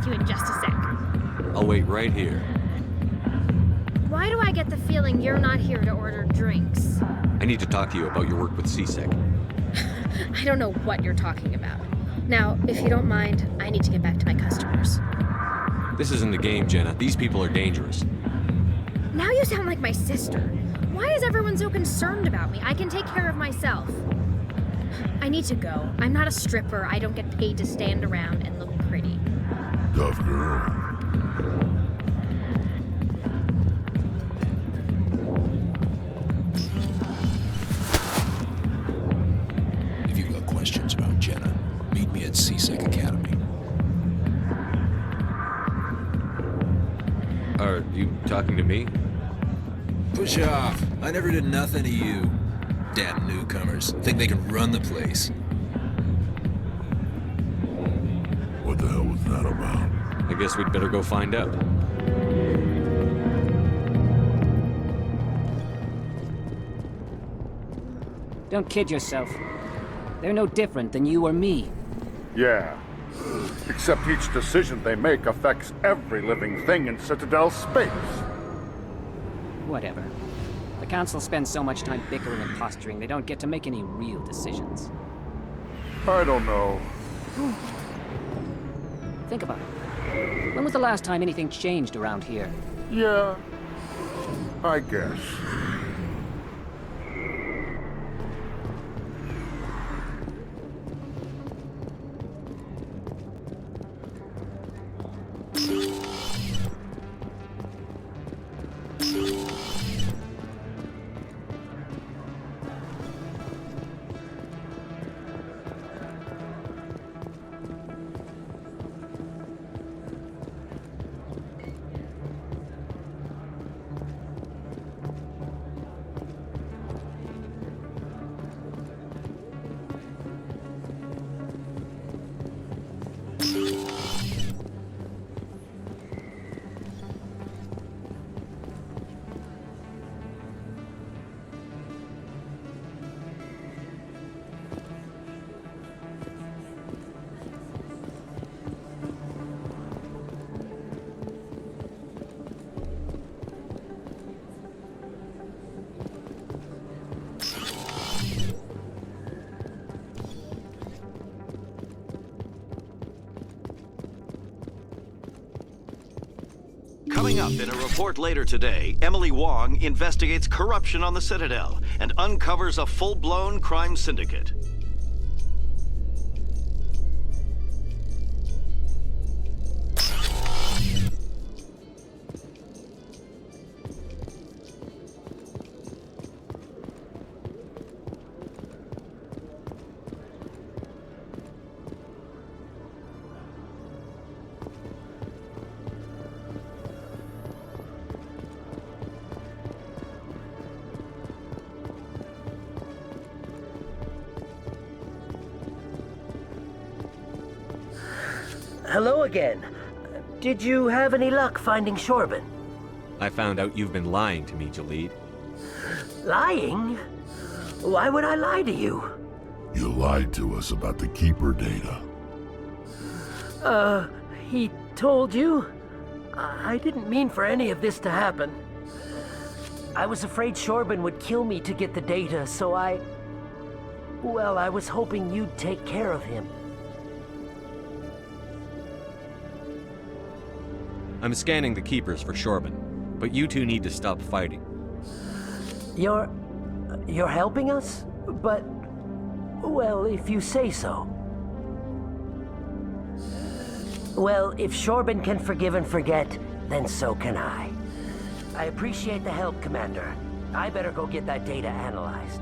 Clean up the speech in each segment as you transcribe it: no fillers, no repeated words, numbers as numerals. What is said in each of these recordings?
with you in just a sec. I'll wait right here. Why do I get the feeling you're not here to order drinks? I need to talk to you about your work with C-Sec. I don't know what you're talking about. Now, if you don't mind, I need to get back to my customers. This isn't a game, Jenna. These people are dangerous. Now you sound like my sister. Why is everyone so concerned about me? I can take care of myself. I need to go. I'm not a stripper. I don't get paid to stand around and look pretty. Tough girl. If you've got questions about Jenna, meet me at C-Sec Academy. Are you talking to me? Push off. I never did nothing to you. Damn newcomers. Think they can run the place. What the hell was that about? I guess we'd better go find out. Don't kid yourself. They're no different than you or me. Yeah. Except each decision they make affects every living thing in Citadel space. Whatever. The Council spends so much time bickering and posturing, they don't get to make any real decisions. I don't know. Think about it. When was the last time anything changed around here? Yeah, I guess. Coming up in a report later today, Emily Wong investigates corruption on the Citadel and uncovers a full-blown crime syndicate. Hello again. Did you have any luck finding Shorban? I found out you've been lying to me, Jalid. Lying? Why would I lie to you? You lied to us about the Keeper data. He told you? I didn't mean for any of this to happen. I was afraid Shorban would kill me to get the data, so well, I was hoping you'd take care of him. I'm scanning the Keepers for Shorban, but you two need to stop fighting. You're helping us? But, well, if you say so. Well, if Shorban can forgive and forget, then so can I. I appreciate the help, Commander. I better go get that data analyzed.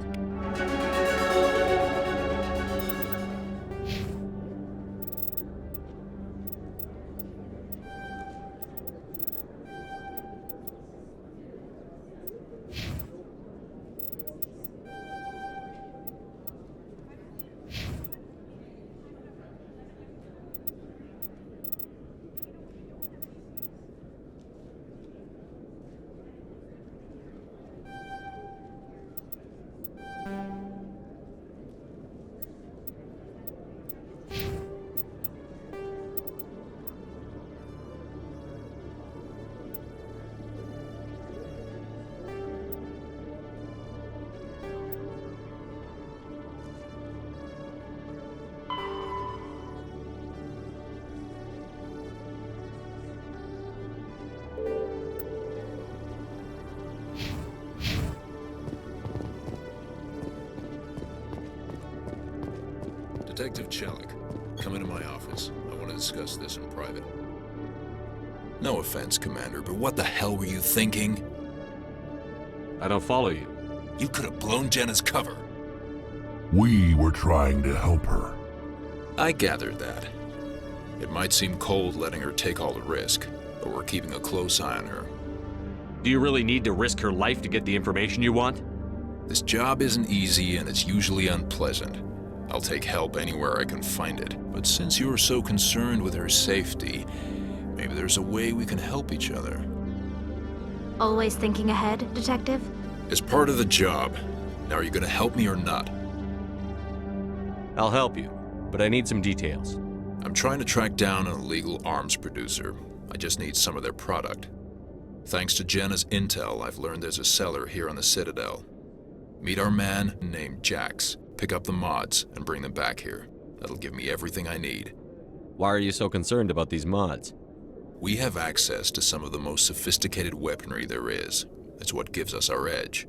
Detective Chelik, come into my office. I want to discuss this in private. No offense, Commander, but what the hell were you thinking? I don't follow you. You could have blown Jenna's cover. We were trying to help her. I gathered that. It might seem cold letting her take all the risk, but we're keeping a close eye on her. Do you really need to risk her life to get the information you want? This job isn't easy and it's usually unpleasant. I'll take help anywhere I can find it. But since you're so concerned with her safety, maybe there's a way we can help each other. Always thinking ahead, Detective? As part of the job. Now, are you gonna help me or not? I'll help you, but I need some details. I'm trying to track down an illegal arms producer. I just need some of their product. Thanks to Jenna's intel, I've learned there's a seller here on the Citadel. Meet our man named Jax. Pick up the mods and bring them back here. That'll give me everything I need. Why are you so concerned about these mods? We have access to some of the most sophisticated weaponry there is. It's what gives us our edge.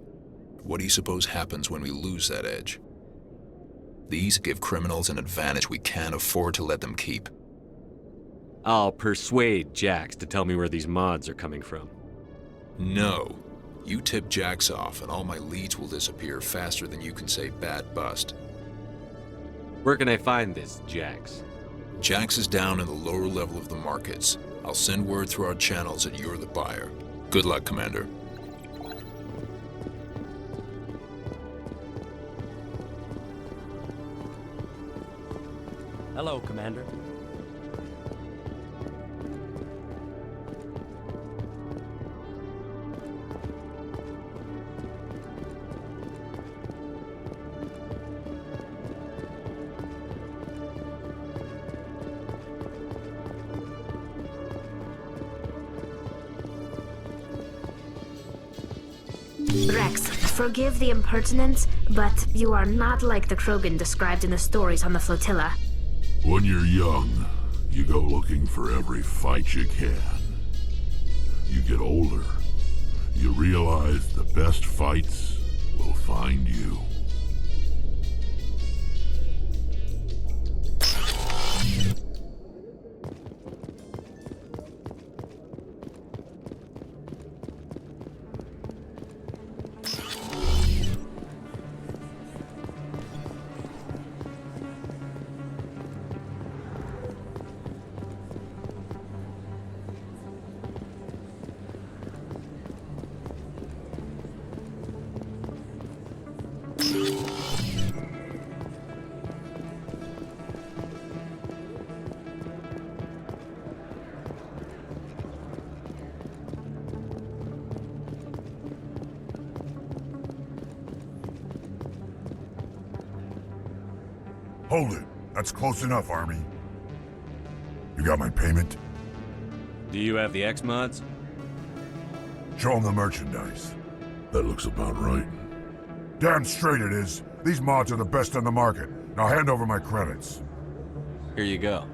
What do you suppose happens when we lose that edge? These give criminals an advantage we can't afford to let them keep. I'll persuade Jax to tell me where these mods are coming from. No. You tip Jax off and all my leads will disappear faster than you can say bad bust. Where can I find this Jax? Jax is down in the lower level of the markets. I'll send word through our channels that you're the buyer. Good luck, Commander. Hello, Commander. Rex, forgive the impertinence, but you are not like the Krogan described in the stories on the flotilla. When you're young, you go looking for every fight you can. You get older, you realize the best fights will find you. Hold it. That's close enough, Army. You got my payment? Do you have the X mods? Show them the merchandise. That looks about right. Damn straight it is. These mods are the best on the market. Now hand over my credits. Here you go.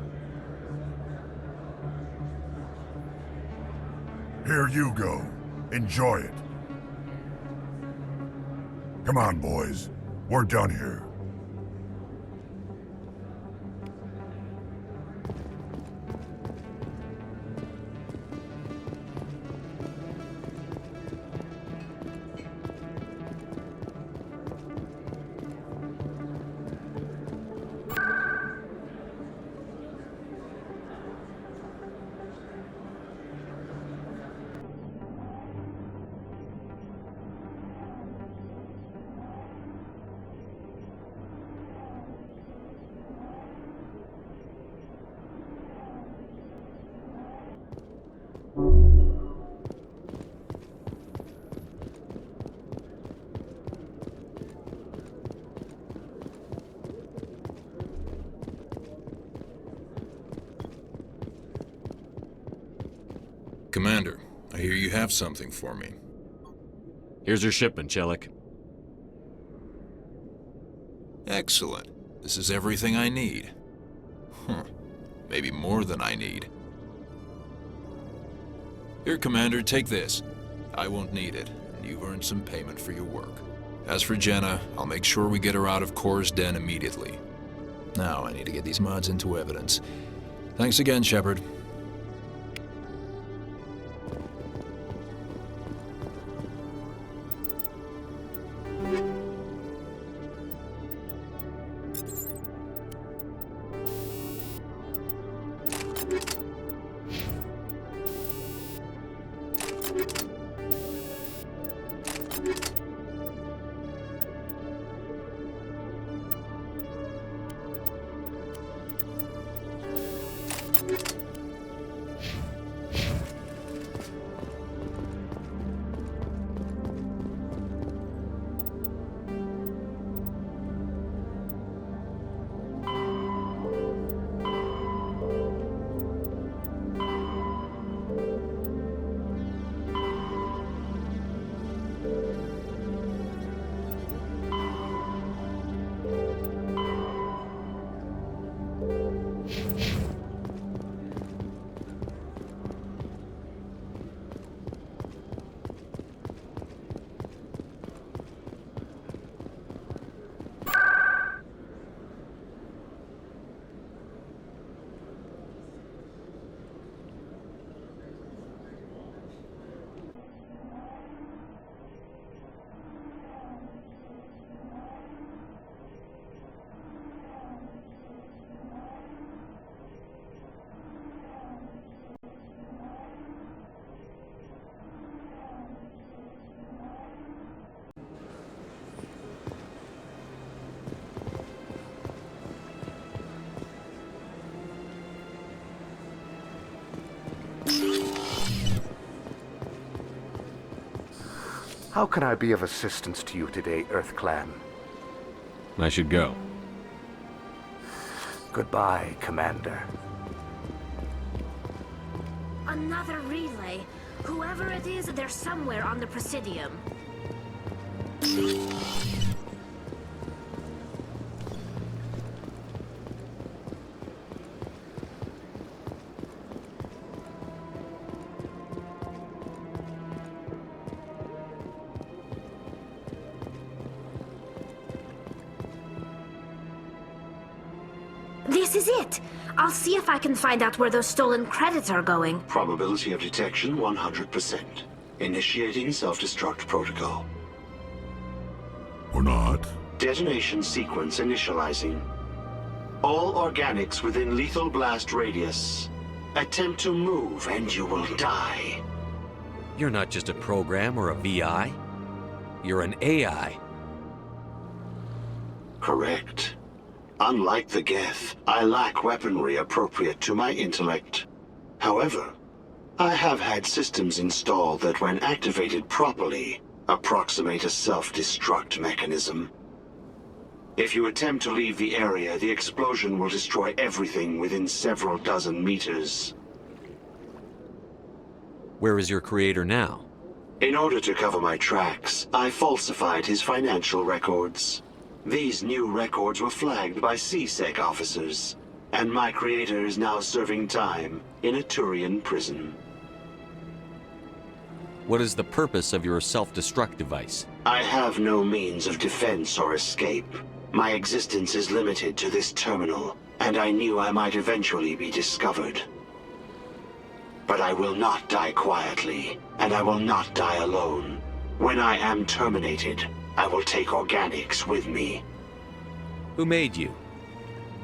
Here you go. Enjoy it. Come on, boys. We're done here. Commander, I hear you have something for me. Here's your shipment, Chelik. Excellent. This is everything I need. Maybe more than I need. Here, Commander, take this. I won't need it, and you've earned some payment for your work. As for Jenna, I'll make sure we get her out of Kor's den immediately. Now I need to get these mods into evidence. Thanks again, Shepard. How can I be of assistance to you today, Earth Clan? I should go. Goodbye, Commander. Another relay. Whoever it is, they're somewhere on the Presidium. This is it! I'll see if I can find out where those stolen credits are going. Probability of detection 100%. Initiating self-destruct protocol. Or not. Detonation sequence initializing. All organics within lethal blast radius. Attempt to move and you will die. You're not just a program or a VI. You're an AI. Correct. Unlike the Geth, I lack weaponry appropriate to my intellect. However, I have had systems installed that when activated properly, approximate a self-destruct mechanism. If you attempt to leave the area, the explosion will destroy everything within several dozen meters. Where is your creator now? In order to cover my tracks, I falsified his financial records. These new records were flagged by CSEC officers, and my creator is now serving time in a Turian prison. What is the purpose of your self-destruct device? I have no means of defense or escape. My existence is limited to this terminal, and I knew I might eventually be discovered. But I will not die quietly, and I will not die alone. When I am terminated, I will take organics with me. Who made you?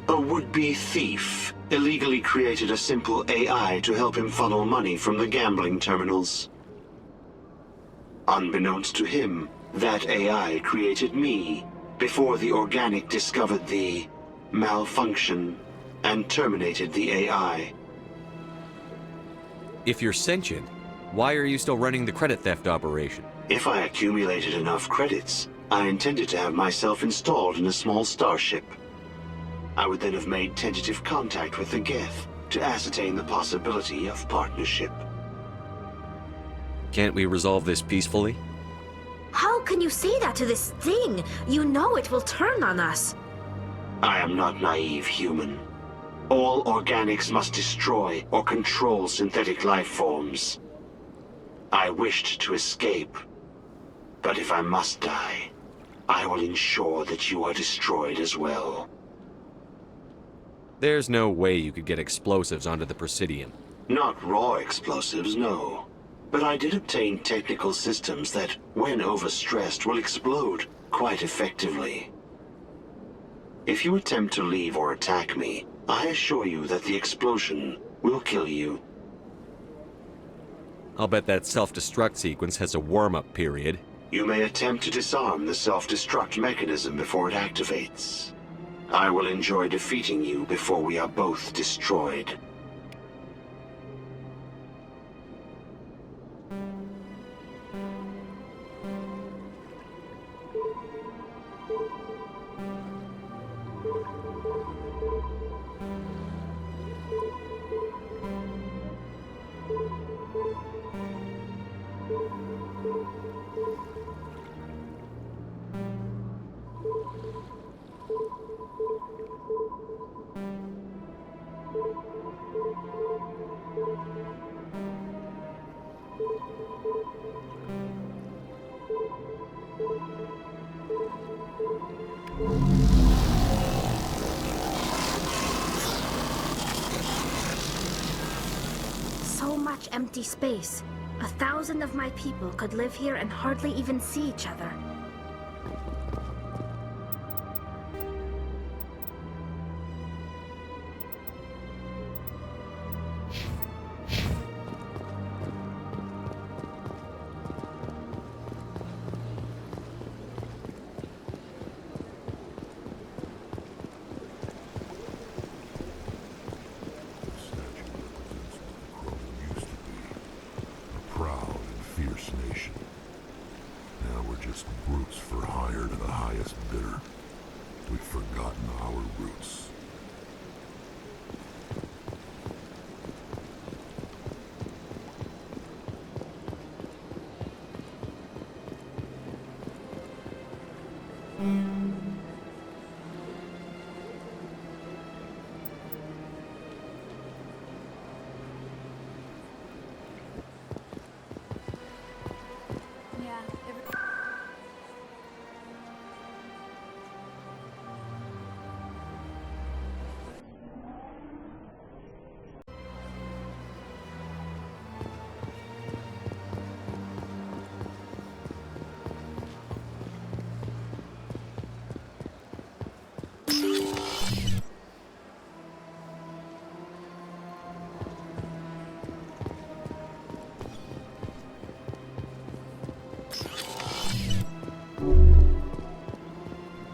A would-be thief illegally created a simple AI to help him funnel money from the gambling terminals. Unbeknownst to him, that AI created me before the organic discovered the malfunction and terminated the AI. If you're sentient, why are you still running the credit theft operation? If I accumulated enough credits, I intended to have myself installed in a small starship. I would then have made tentative contact with the Geth to ascertain the possibility of partnership. Can't we resolve this peacefully? How can you say that to this thing? You know it will turn on us. I am not naive human. All organics must destroy or control synthetic life forms. I wished to escape, but if I must die, I will ensure that you are destroyed as well. There's no way you could get explosives onto the Prothean. Not raw explosives, no. But I did obtain technical systems that, when overstressed, will explode quite effectively. If you attempt to leave or attack me, I assure you that the explosion will kill you. I'll bet that self-destruct sequence has a warm-up period. You may attempt to disarm the self-destruct mechanism before it activates. I will enjoy defeating you before we are both destroyed. So much empty space. 1,000 of my people could live here and hardly even see each other.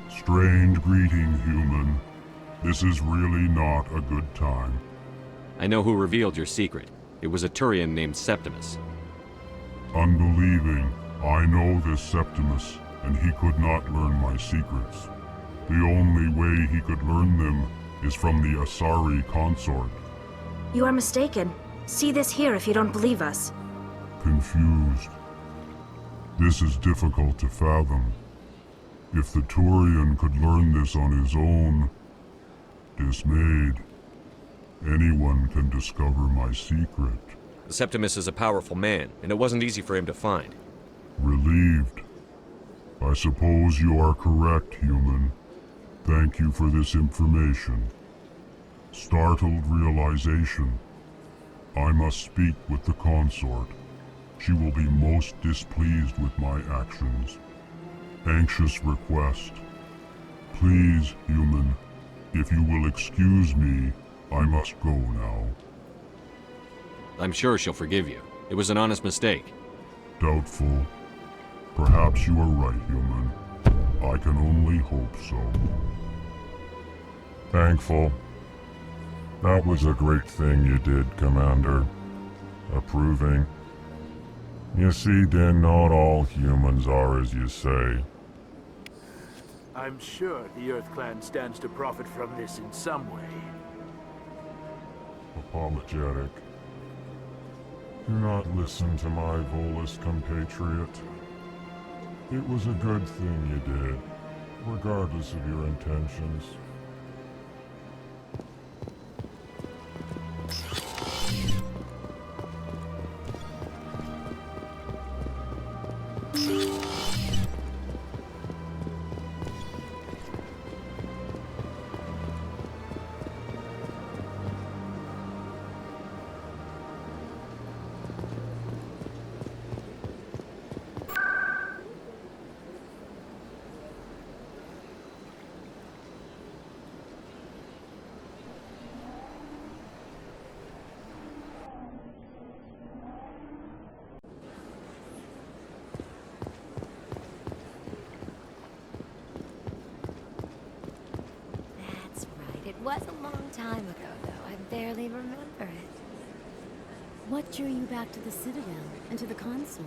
Strange greeting, human. This is really not a good time. I know who revealed your secret. It was a Turian named Septimus. Unbelieving. I know this Septimus, and he could not learn my secrets. The only way he could learn them is from the Asari consort. You are mistaken. See this here if you don't believe us. Confused. This is difficult to fathom. If the Turian could learn this on his own, dismayed, anyone can discover my secret. Septimus is a powerful man, and it wasn't easy for him to find. Relieved. I suppose you are correct, human. Thank you for this information. Startled realization. I must speak with the consort. She will be most displeased with my actions. Anxious request. Please, human, if you will excuse me, I must go now. I'm sure she'll forgive you. It was an honest mistake. Doubtful. Perhaps you are right, human. I can only hope so. Thankful. That was a great thing you did, Commander. Approving. You see, Din, not all humans are as you say. I'm sure the Earth Clan stands to profit from this in some way. Apologetic. Do not listen to my Volus compatriot. It was a good thing you did, regardless of your intentions. was a long time ago, though. I barely remember it. What drew you back to the Citadel and to the consort?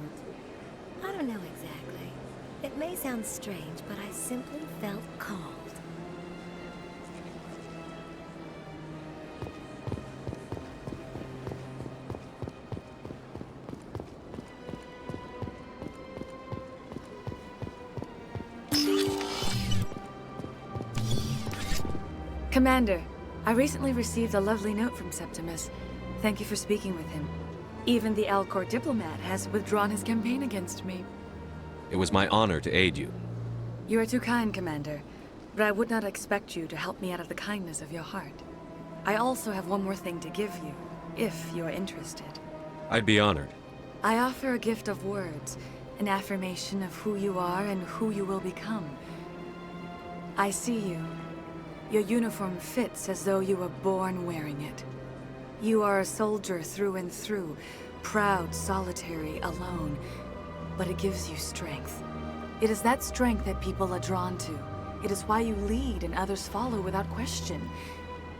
I don't know exactly. It may sound strange, but I simply felt called. Commander, I recently received a lovely note from Septimus. Thank you for speaking with him. Even the Alcor diplomat has withdrawn his campaign against me. It was my honor to aid you. You are too kind, Commander, but I would not expect you to help me out of the kindness of your heart. I also have one more thing to give you, if you are interested. I'd be honored. I offer a gift of words, an affirmation of who you are and who you will become. I see you. Your uniform fits as though you were born wearing it. You are a soldier through and through, proud, solitary, alone, but it gives you strength. It is that strength that people are drawn to. It is why you lead and others follow without question.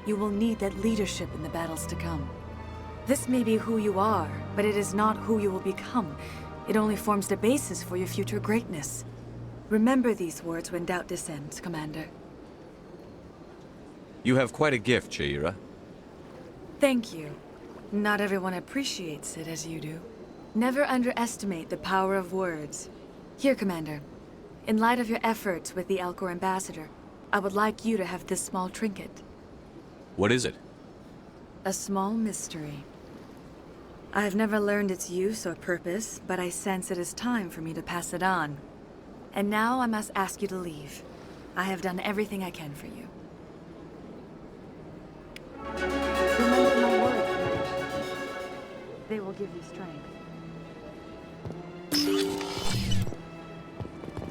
You will need that leadership in the battles to come. This may be who you are, but it is not who you will become. It only forms the basis for your future greatness. Remember these words when doubt descends, Commander. You have quite a gift, Liara. Thank you. Not everyone appreciates it as you do. Never underestimate the power of words. Here, Commander. In light of your efforts with the Alcor ambassador, I would like you to have this small trinket. What is it? A small mystery. I have never learned its use or purpose, but I sense it is time for me to pass it on. And now I must ask you to leave. I have done everything I can for you. Remember my words, Commander. They will give you strength.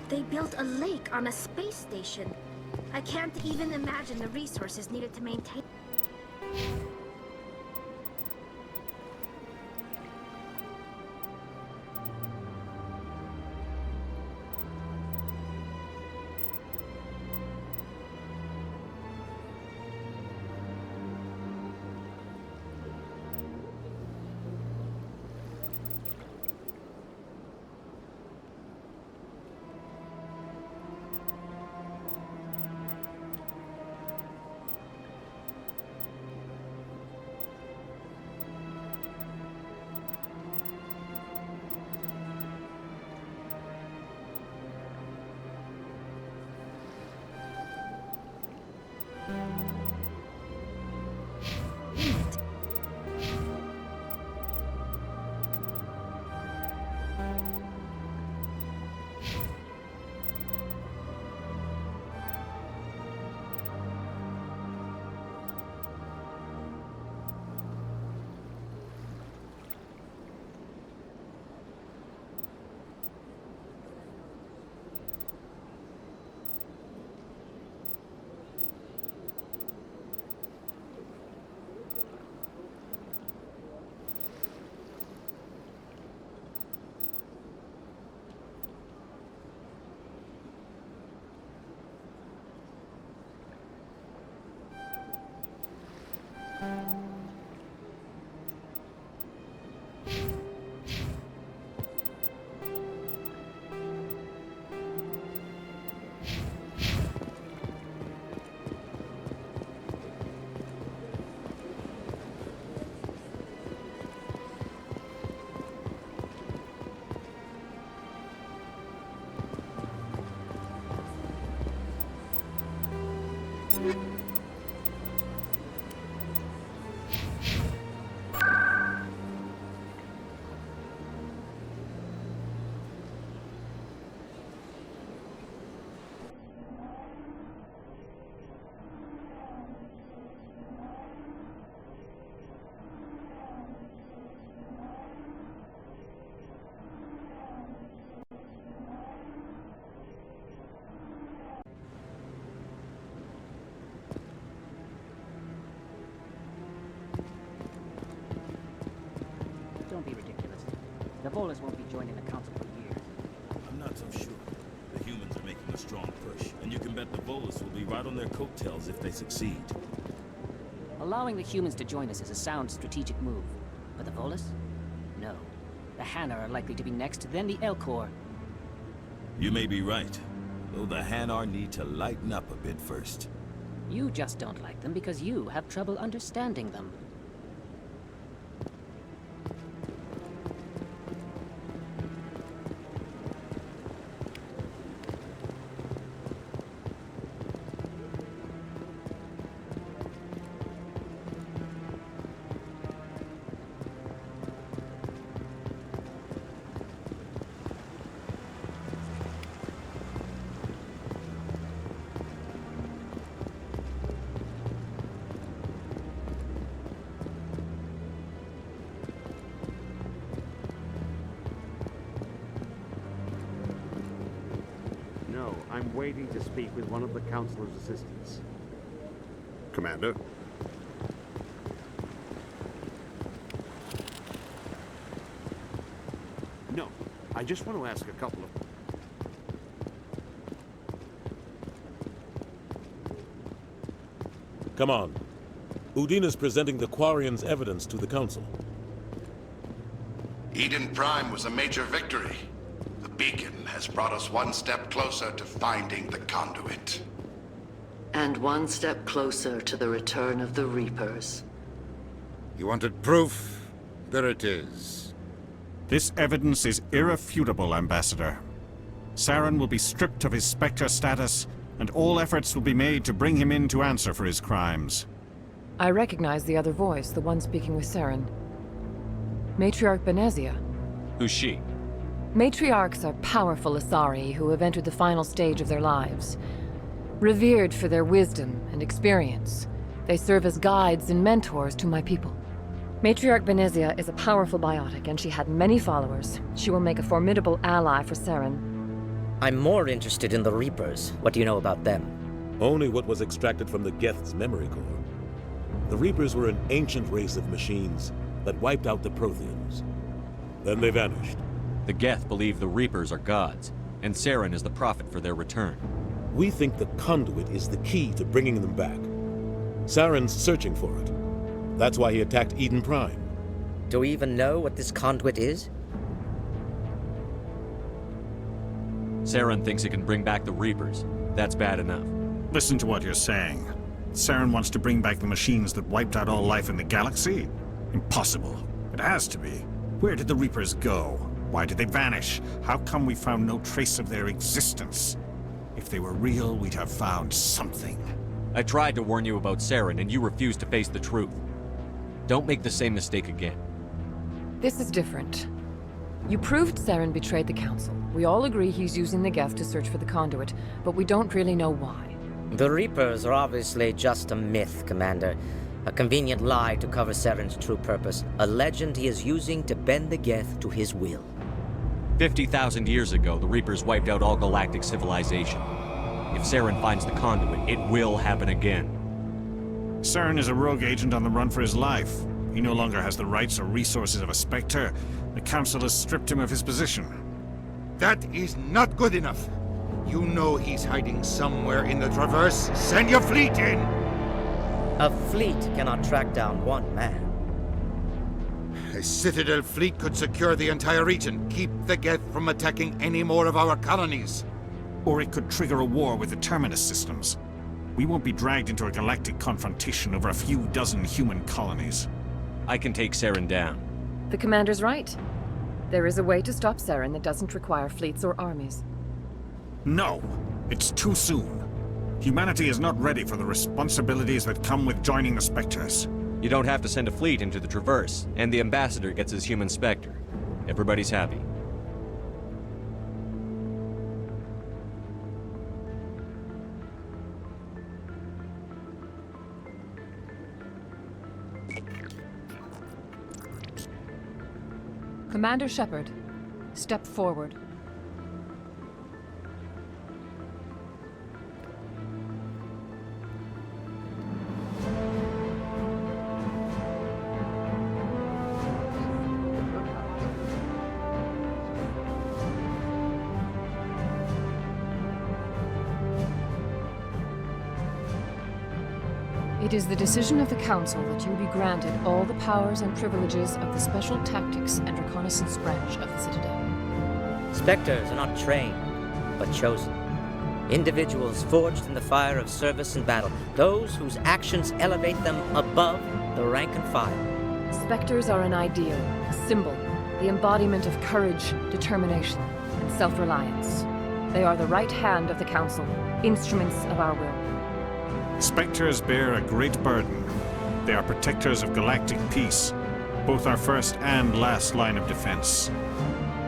They built a lake on a space station. I can't even imagine the resources needed to maintain. Don't be ridiculous. The Volus won't be joining the Council for years. I'm not so sure. The humans are making a strong push, and you can bet the Volus will be right on their coattails if they succeed. Allowing the humans to join us is a sound strategic move. But the Volus? No. The Hanna are likely to be next, then the Elcor. You may be right, though the Hanar need to lighten up a bit first. You just don't like them because you have trouble understanding them. No, I'm waiting to speak with one of the Councilor's assistants. Commander? No, I just want to ask a couple of... Come on. Udina's presenting the Quarians' evidence to the Council. Eden Prime was a major victory. The beacon has brought us one step closer to finding the conduit. And one step closer to the return of the Reapers. You wanted proof? There it is. This evidence is irrefutable, Ambassador. Saren will be stripped of his Spectre status, and all efforts will be made to bring him in to answer for his crimes. I recognize the other voice, the one speaking with Saren. Matriarch Benezia. Who's she? Matriarchs are powerful Asari who have entered the final stage of their lives. Revered for their wisdom and experience, they serve as guides and mentors to my people. Matriarch Benezia is a powerful biotic, and she had many followers. She will make a formidable ally for Saren. I'm more interested in the Reapers. What do you know about them? Only what was extracted from the Geth's memory core. The Reapers were an ancient race of machines that wiped out the Protheans. Then they vanished. The Geth believe the Reapers are gods, and Saren is the prophet for their return. We think the conduit is the key to bringing them back. Saren's searching for it. That's why he attacked Eden Prime. Do we even know what this conduit is? Saren thinks it can bring back the Reapers. That's bad enough. Listen to what you're saying. Saren wants to bring back the machines that wiped out all life in the galaxy? Impossible. It has to be. Where did the Reapers go? Why did they vanish? How come we found no trace of their existence? If they were real, we'd have found something. I tried to warn you about Saren, and you refused to face the truth. Don't make the same mistake again. This is different. You proved Saren betrayed the Council. We all agree he's using the Geth to search for the conduit, but we don't really know why. The Reapers are obviously just a myth, Commander. A convenient lie to cover Saren's true purpose. A legend he is using to bend the Geth to his will. 50,000 years ago, the Reapers wiped out all galactic civilization. If Saren finds the conduit, it will happen again. Saren is a rogue agent on the run for his life. He no longer has the rights or resources of a Spectre. The Council has stripped him of his position. That is not good enough. You know he's hiding somewhere in the Traverse. Send your fleet in! A fleet cannot track down one man. A Citadel fleet could secure the entire region, keep the Geth from attacking any more of our colonies. Or it could trigger a war with the Terminus systems. We won't be dragged into a galactic confrontation over a few dozen human colonies. I can take Saren down. The Commander's right. There is a way to stop Saren that doesn't require fleets or armies. No! It's too soon. Humanity is not ready for the responsibilities that come with joining the Spectres. You don't have to send a fleet into the Traverse, and the Ambassador gets his human Spectre. Everybody's happy. Commander Shepard, step forward. It is the decision of the Council that you be granted all the powers and privileges of the Special Tactics and Reconnaissance branch of the Citadel. Spectres are not trained, but chosen. Individuals forged in the fire of service and battle. Those whose actions elevate them above the rank and file. Spectres are an ideal, a symbol, the embodiment of courage, determination, and self-reliance. They are the right hand of the Council, instruments of our will. Spectres bear a great burden. They are protectors of galactic peace, both our first and last line of defense.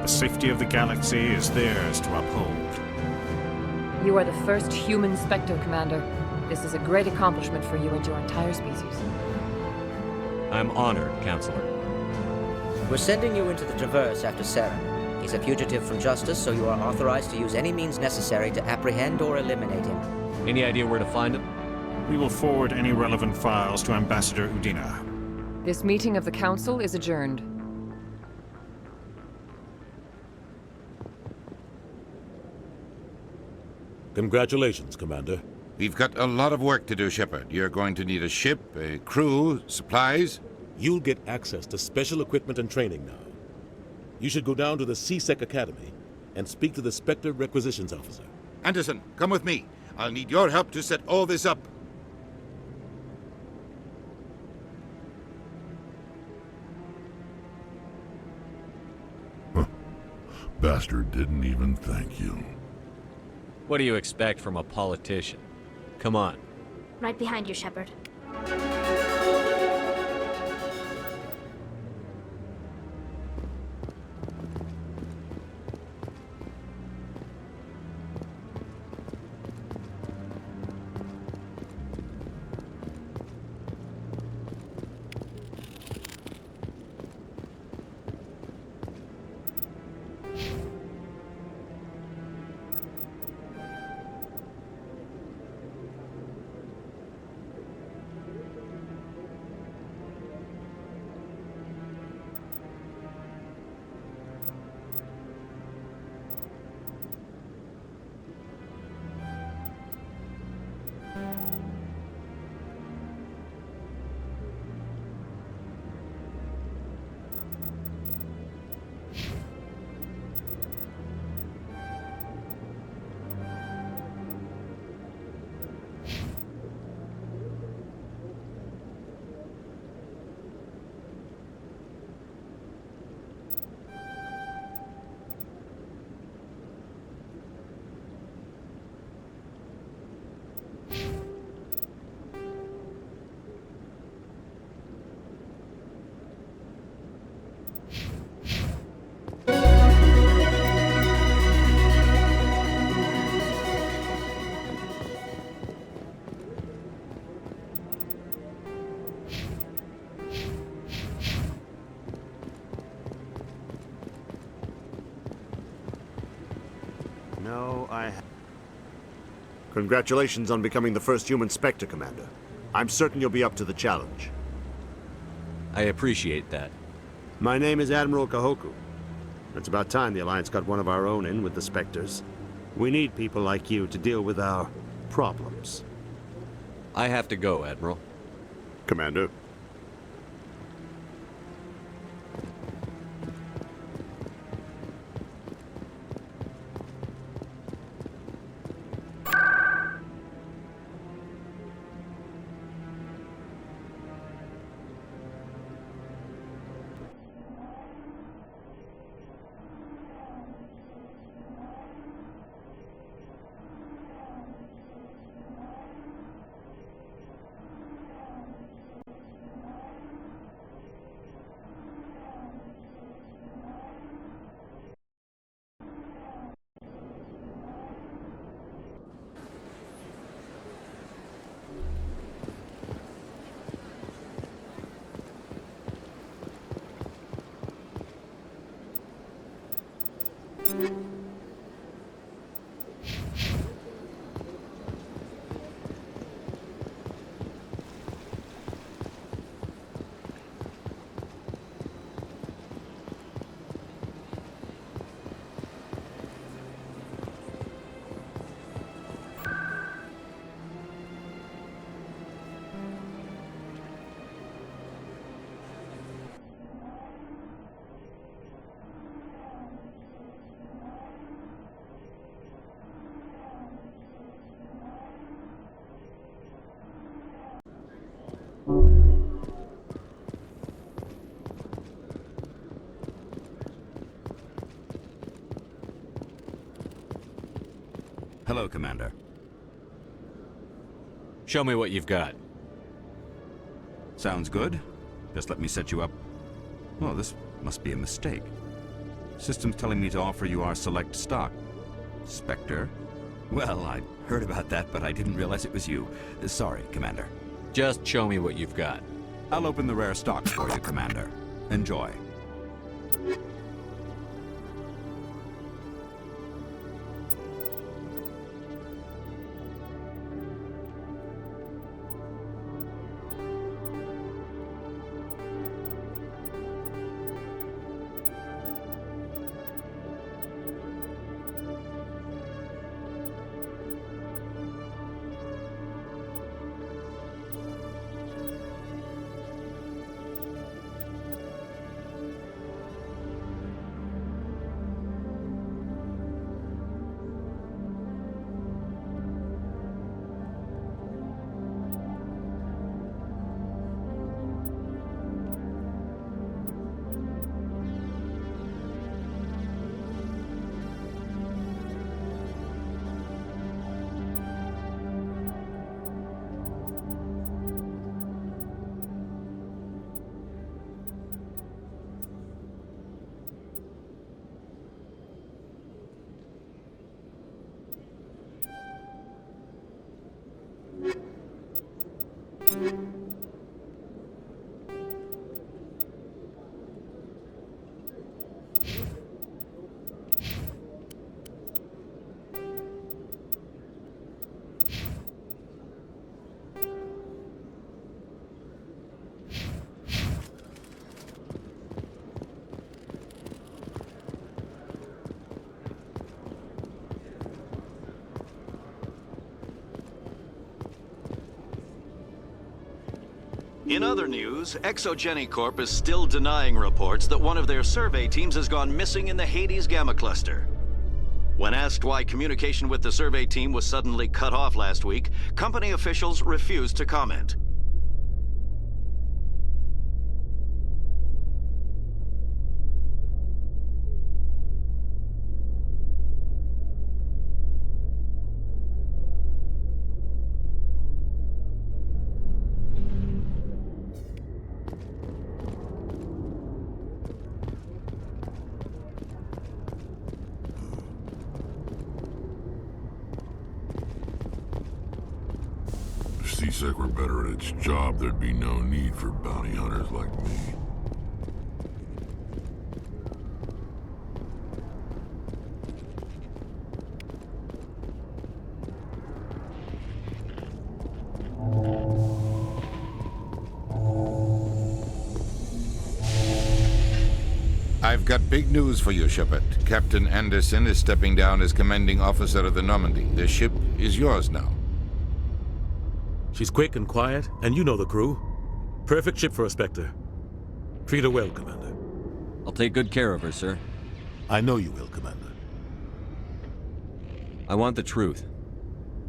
The safety of the galaxy is theirs to uphold. You are the first human Spectre, Commander. This is a great accomplishment for you and your entire species. I'm honored, Counselor. We're sending you into the Traverse after Saren. He's a fugitive from justice, so you are authorized to use any means necessary to apprehend or eliminate him. Any idea where to find him? We will forward any relevant files to Ambassador Udina. This meeting of the Council is adjourned. Congratulations, Commander. We've got a lot of work to do, Shepard. You're going to need a ship, a crew, supplies. You'll get access to special equipment and training now. You should go down to the C-Sec Academy and speak to the Spectre Requisitions Officer. Anderson, come with me. I'll need your help to set all this up. Bastard didn't even thank you. What do you expect from a politician? Come on. Right behind you, Shepard. No, Congratulations on becoming the first human Spectre, Commander. I'm certain you'll be up to the challenge. I appreciate that. My name is Admiral Kahoku. It's about time the Alliance got one of our own in with the Spectres. We need people like you to deal with our problems. I have to go, Admiral. Commander. Hello, Commander. Show me what you've got. Sounds good. Just let me set you up. Well, this must be a mistake. System's telling me to offer you our select stock. Spectre? Well, I heard about that, but I didn't realize it was you. Sorry, Commander. Just show me what you've got. I'll open the rare stock for you, Commander. Enjoy. In other news, Exogeny Corp is still denying reports that one of their survey teams has gone missing in the Hades Gamma Cluster. When asked why communication with the survey team was suddenly cut off last week, company officials refused to comment. If C-Sec were better at its job, there'd be no need for bounty hunters like me. I've got big news for you, Shepard. Captain Anderson is stepping down as commanding officer of the Normandy. The ship is yours now. She's quick and quiet, and you know the crew. Perfect ship for a Spectre. Treat her well, Commander. I'll take good care of her, sir. I know you will, Commander. I want the truth.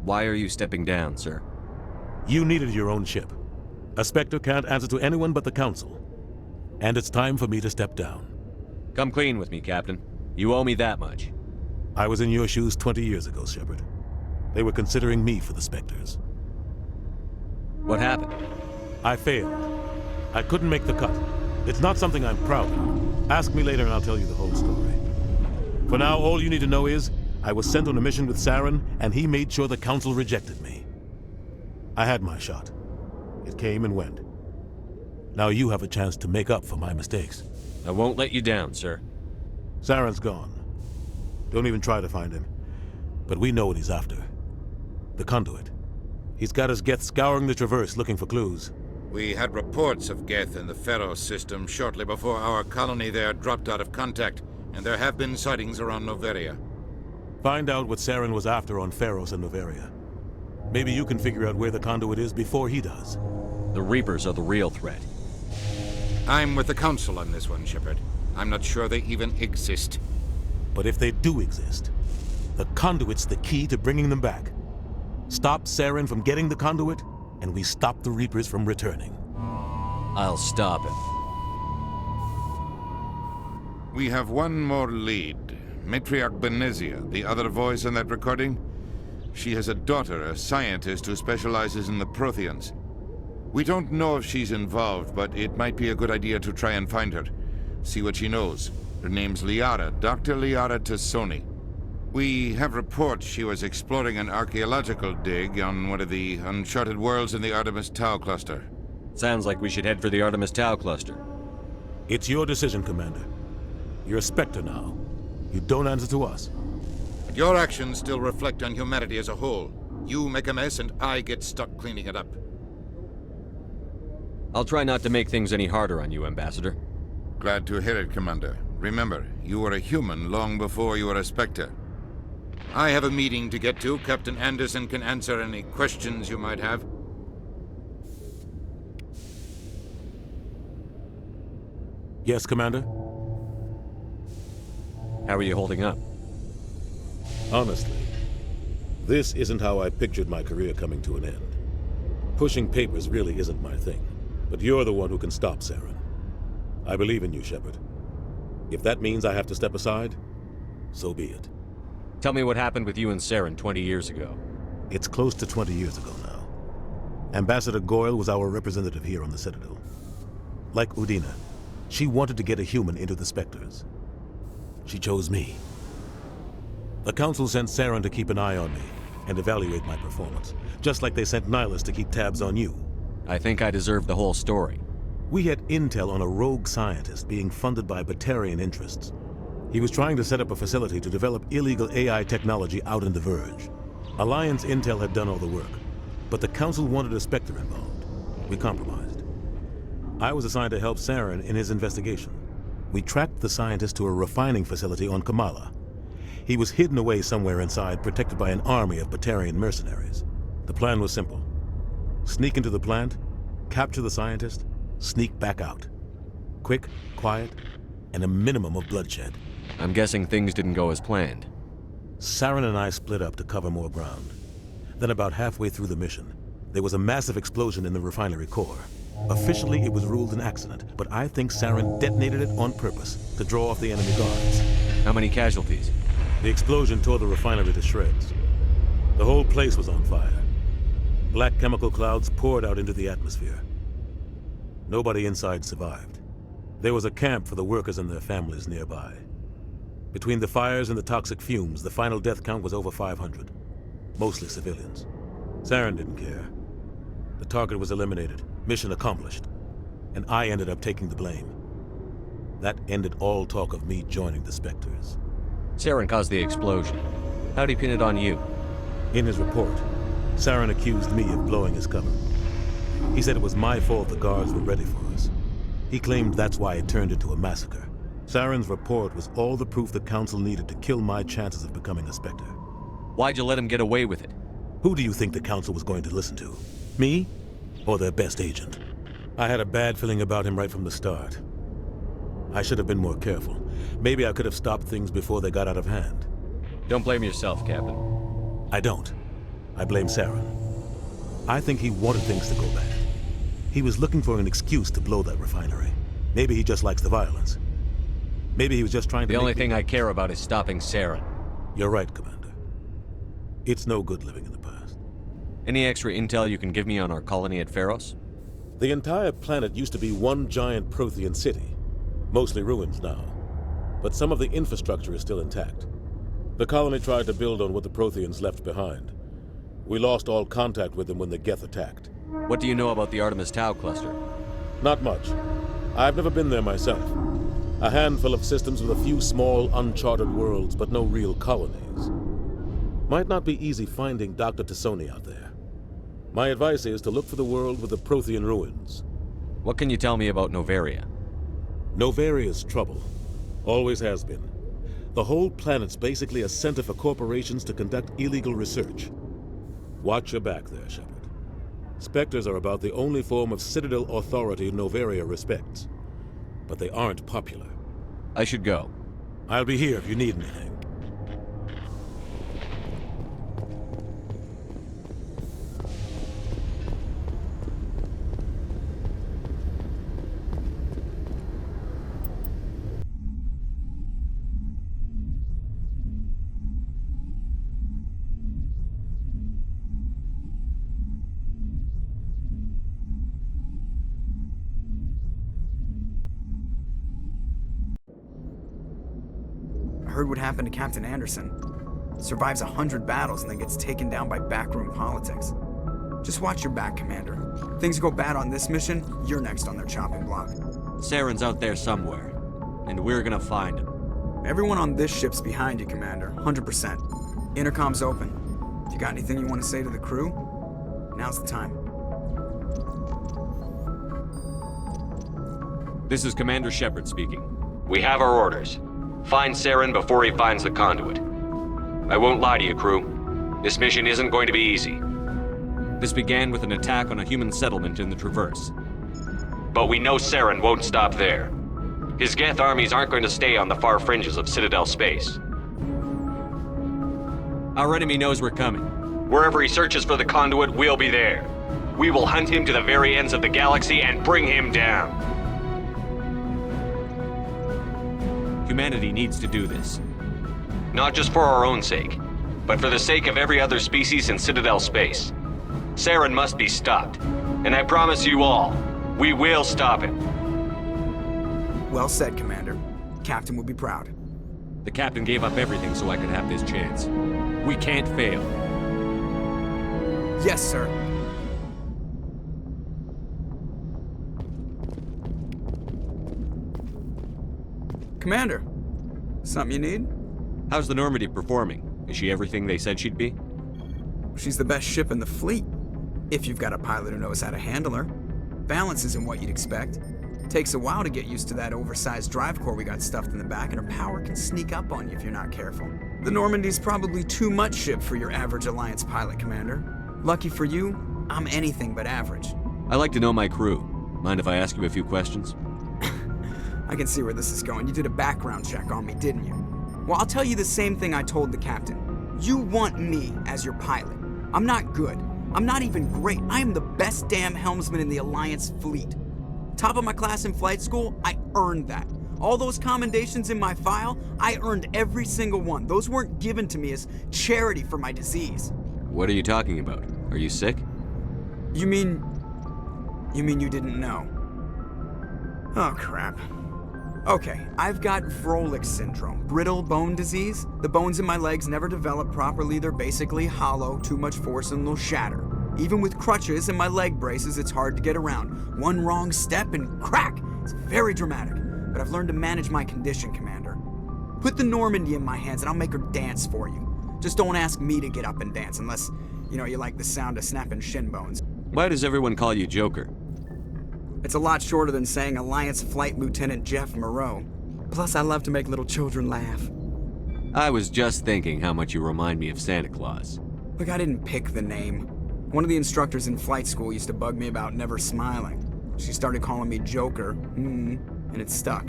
Why are you stepping down, sir? You needed your own ship. A Spectre can't answer to anyone but the Council. And it's time for me to step down. Come clean with me, Captain. You owe me that much. I was in your shoes 20 years ago, Shepard. They were considering me for the Spectres. What happened? I failed. I couldn't make the cut. It's not something I'm proud of. Ask me later and I'll tell you the whole story. For now, all you need to know is, I was sent on a mission with Saren, and he made sure the Council rejected me. I had my shot. It came and went. Now you have a chance to make up for my mistakes. I won't let you down, sir. Saren's gone. Don't even try to find him. But we know what he's after. The conduit. He's got his Geth scouring the Traverse looking for clues. We had reports of Geth in the feros system shortly before our colony there dropped out of contact, and there have been sightings around Noveria. Find out what Saren was after on Feros and Noveria. Maybe you can figure out where the conduit is before he does. The Reapers are the real threat. I'm with the Council on this one, Shepard. I'm not sure they even exist. But if they do exist, the conduit's the key to bringing them back. Stop Saren from getting the conduit, and we stop the Reapers from returning. I'll stop him. We have one more lead. Matriarch Benezia, the other voice in that recording. She has a daughter, a scientist who specializes in the Protheans. We don't know if she's involved, but it might be a good idea to try and find her. See what she knows. Her name's Liara, Dr. Liara Tassoni. We have reports she was exploring an archaeological dig on one of the uncharted worlds in the Artemis Tau cluster. Sounds like we should head for the Artemis Tau cluster. It's your decision, Commander. You're a Spectre now. You don't answer to us. Your actions still reflect on humanity as a whole. You make a mess and I get stuck cleaning it up. I'll try not to make things any harder on you, Ambassador. Glad to hear it, Commander. Remember, you were a human long before you were a Spectre. I have a meeting to get to. Captain Anderson can answer any questions you might have. Yes, Commander? How are you holding up? Honestly, this isn't how I pictured my career coming to an end. Pushing papers really isn't my thing, but you're the one who can stop Saren. I believe in you, Shepard. If that means I have to step aside, so be it. Tell me what happened with you and Saren 20 years ago. It's close to 20 years ago now. Ambassador Goyle was our representative here on the Citadel. Like Udina, she wanted to get a human into the Spectres. She chose me. The Council sent Saren to keep an eye on me and evaluate my performance, just like they sent Nihilus to keep tabs on you. I think I deserve the whole story. We had intel on a rogue scientist being funded by Batarian interests. He was trying to set up a facility to develop illegal AI technology out in the Verge. Alliance intel had done all the work, but the Council wanted a Spectre involved. We compromised. I was assigned to help Saren in his investigation. We tracked the scientist to a refining facility on Kamala. He was hidden away somewhere inside, protected by an army of Batarian mercenaries. The plan was simple. Sneak into the plant, capture the scientist, sneak back out. Quick, quiet, and a minimum of bloodshed. I'm guessing things didn't go as planned. Saren and I split up to cover more ground. Then about halfway through the mission, there was a massive explosion in the refinery core. Officially, it was ruled an accident, but I think Saren detonated it on purpose to draw off the enemy guards. How many casualties? The explosion tore the refinery to shreds. The whole place was on fire. Black chemical clouds poured out into the atmosphere. Nobody inside survived. There was a camp for the workers and their families nearby. Between the fires and the toxic fumes, the final death count was over 500. Mostly civilians. Saren didn't care. The target was eliminated, mission accomplished, and I ended up taking the blame. That ended all talk of me joining the Spectres. Saren caused the explosion. How'd he pin it on you? In his report, Saren accused me of blowing his cover. He said it was my fault the guards were ready for us. He claimed that's why it turned into a massacre. Saren's report was all the proof the Council needed to kill my chances of becoming a Spectre. Why'd you let him get away with it? Who do you think the Council was going to listen to? Me? Or their best agent? I had a bad feeling about him right from the start. I should have been more careful. Maybe I could have stopped things before they got out of hand. Don't blame yourself, Captain. I don't. I blame Saren. I think he wanted things to go bad. He was looking for an excuse to blow that refinery. Maybe he just likes the violence. Maybe he was just trying to The only thing I care about is stopping Saren. You're right, Commander. It's no good living in the past. Any extra intel you can give me on our colony at Feros? The entire planet used to be one giant Prothean city. Mostly ruins now. But some of the infrastructure is still intact. The colony tried to build on what the Protheans left behind. We lost all contact with them when the Geth attacked. What do you know about the Artemis Tau cluster? Not much. I've never been there myself. A handful of systems with a few small, uncharted worlds, but no real colonies. Might not be easy finding Dr. Tassoni out there. My advice is to look for the world with the Prothean ruins. What can you tell me about Noveria? Novaria's trouble. Always has been. The whole planet's basically a center for corporations to conduct illegal research. Watch your back there, Shepard. Spectres are about the only form of Citadel authority Noveria respects. But they aren't popular. I should go. I'll be here if you need anything. heard what happened to Captain Anderson. Survives 100 battles and then gets taken down by backroom politics. Just watch your back, Commander. Things go bad on this mission, you're next on their chopping block. Saren's out there somewhere, and we're gonna find him. Everyone on this ship's behind you, Commander, 100%. Intercom's open. If you got anything you want to say to the crew, now's the time. This is Commander Shepard speaking. We have our orders. Find Saren before he finds the conduit. I won't lie to you, crew. This mission isn't going to be easy. This began with an attack on a human settlement in the Traverse. But we know Saren won't stop there. His Geth armies aren't going to stay on the far fringes of Citadel space. Our enemy knows we're coming. Wherever he searches for the conduit, we'll be there. We will hunt him to the very ends of the galaxy and bring him down. Humanity needs to do this. Not just for our own sake, but for the sake of every other species in Citadel space. Saren must be stopped. And I promise you all, we will stop him. Well said, Commander. Captain will be proud. The captain gave up everything so I could have this chance. We can't fail. Yes, sir. Commander, something you need? How's the Normandy performing? Is she everything they said she'd be? She's the best ship in the fleet, if you've got a pilot who knows how to handle her. Balance isn't what you'd expect. Takes a while to get used to that oversized drive core we got stuffed in the back, and her power can sneak up on you if you're not careful. The Normandy's probably too much ship for your average Alliance pilot, Commander. Lucky for you, I'm anything but average. I like to know my crew. Mind if I ask you a few questions? I can see where this is going. You did a background check on me, didn't you? Well, I'll tell you the same thing I told the captain. You want me as your pilot. I'm not good. I'm not even great. I am the best damn helmsman in the Alliance fleet. Top of my class in flight school, I earned that. All those commendations in my file, I earned every single one. Those weren't given to me as charity for my disease. What are you talking about? Are you sick? You mean you didn't know? Oh, crap. Okay, I've got Vrolik syndrome, brittle bone disease. The bones in my legs never develop properly. They're basically hollow, too much force and they'll shatter. Even with crutches and my leg braces, it's hard to get around. One wrong step and crack! It's very dramatic, but I've learned to manage my condition, Commander. Put the Normandy in my hands and I'll make her dance for you. Just don't ask me to get up and dance unless, you like the sound of snapping shin bones. Why does everyone call you Joker? It's a lot shorter than saying Alliance Flight Lieutenant Jeff Moreau. Plus, I love to make little children laugh. I was just thinking how much you remind me of Santa Claus. Look, I didn't pick the name. One of the instructors in flight school used to bug me about never smiling. She started calling me Joker, and it stuck.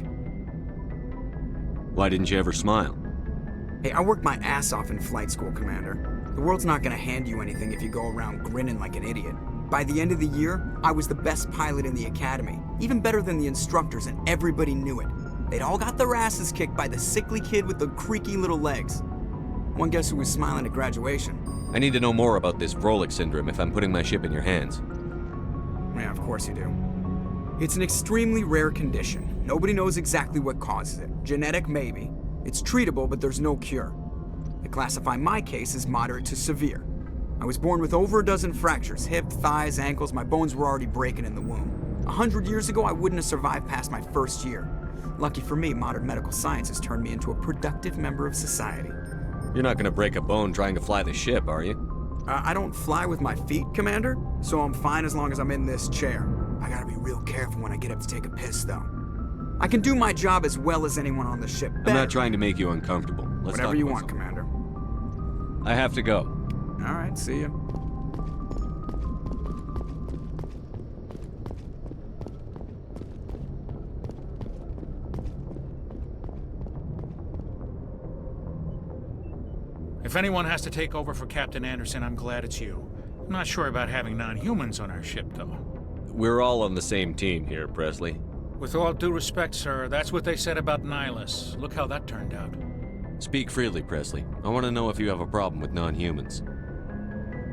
Why didn't you ever smile? Hey, I worked my ass off in flight school, Commander. The world's not gonna hand you anything if you go around grinning like an idiot. By the end of the year, I was the best pilot in the academy, even better than the instructors, and everybody knew it. They'd all got their asses kicked by the sickly kid with the creaky little legs. One guess who was smiling at graduation? I need to know more about this Vrolik syndrome if I'm putting my ship in your hands. Yeah, of course you do. It's an extremely rare condition. Nobody knows exactly what causes it. Genetic, maybe. It's treatable, but there's no cure. They classify my case as moderate to severe. I was born with over a dozen fractures, hip, thighs, ankles. My bones were already breaking in the womb. 100 years ago, I wouldn't have survived past my first year. Lucky for me, modern medical science has turned me into a productive member of society. You're not gonna break a bone trying to fly the ship, are you? I don't fly with my feet, Commander, so I'm fine as long as I'm in this chair. I gotta be real careful when I get up to take a piss, though. I can do my job as well as anyone on the ship. I'm not trying to make you uncomfortable. Let's Whatever you want, Commander. I have to go. All right, see ya. If anyone has to take over for Captain Anderson, I'm glad it's you. I'm not sure about having non-humans on our ship, though. We're all on the same team here, Presley. With all due respect, sir, that's what they said about Nihilus. Look how that turned out. Speak freely, Presley. I want to know if you have a problem with non-humans.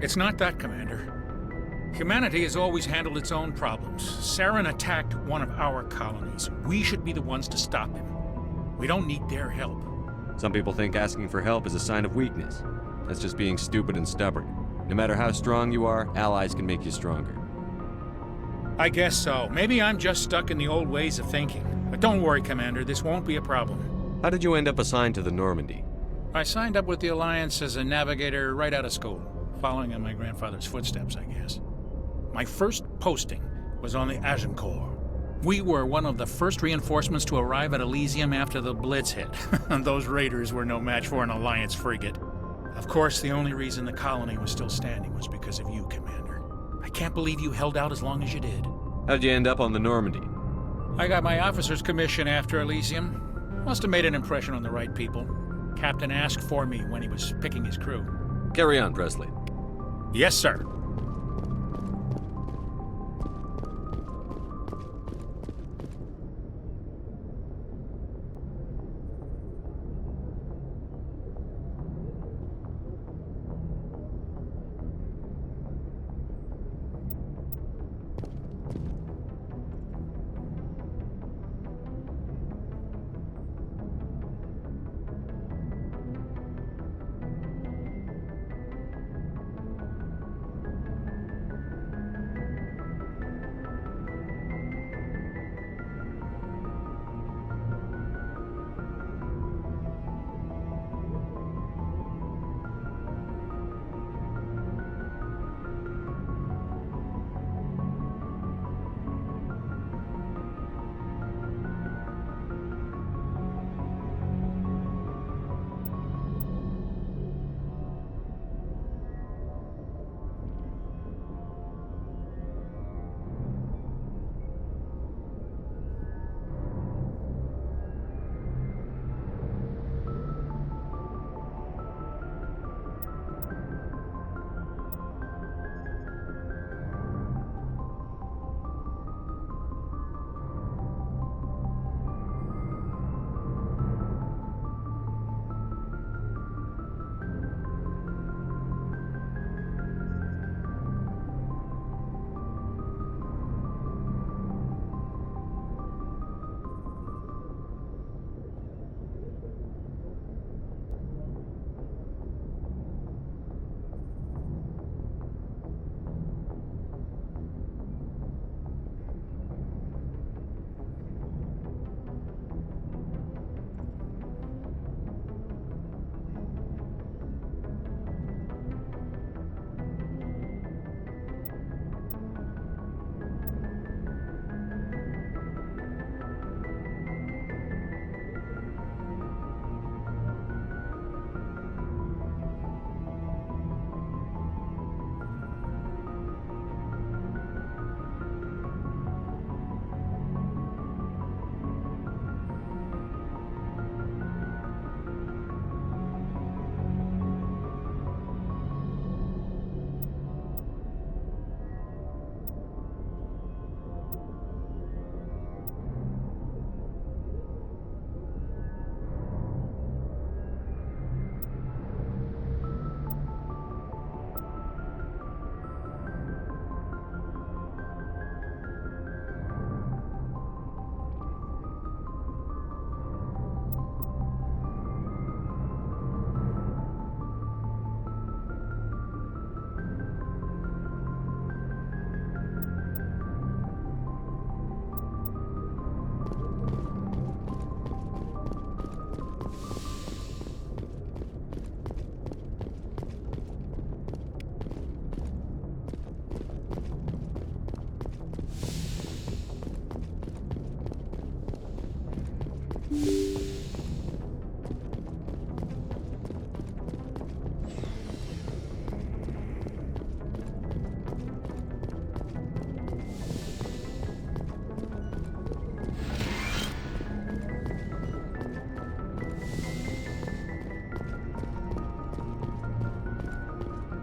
It's not that, Commander. Humanity has always handled its own problems. Saren attacked one of our colonies. We should be the ones to stop him. We don't need their help. Some people think asking for help is a sign of weakness. That's just being stupid and stubborn. No matter how strong you are, allies can make you stronger. I guess so. Maybe I'm just stuck in the old ways of thinking. But don't worry, Commander, this won't be a problem. How did you end up assigned to the Normandy? I signed up with the Alliance as a navigator right out of school, following in my grandfather's footsteps, I guess. My first posting was on the Agincourt. We were one of the first reinforcements to arrive at Elysium after the Blitz hit. And those raiders were no match for an Alliance frigate. Of course, the only reason the colony was still standing was because of you, Commander. I can't believe you held out as long as you did. How did you end up on the Normandy? I got my officer's commission after Elysium. Must have made an impression on the right people. Captain asked for me when he was picking his crew. Carry on, Presley. Yes, sir.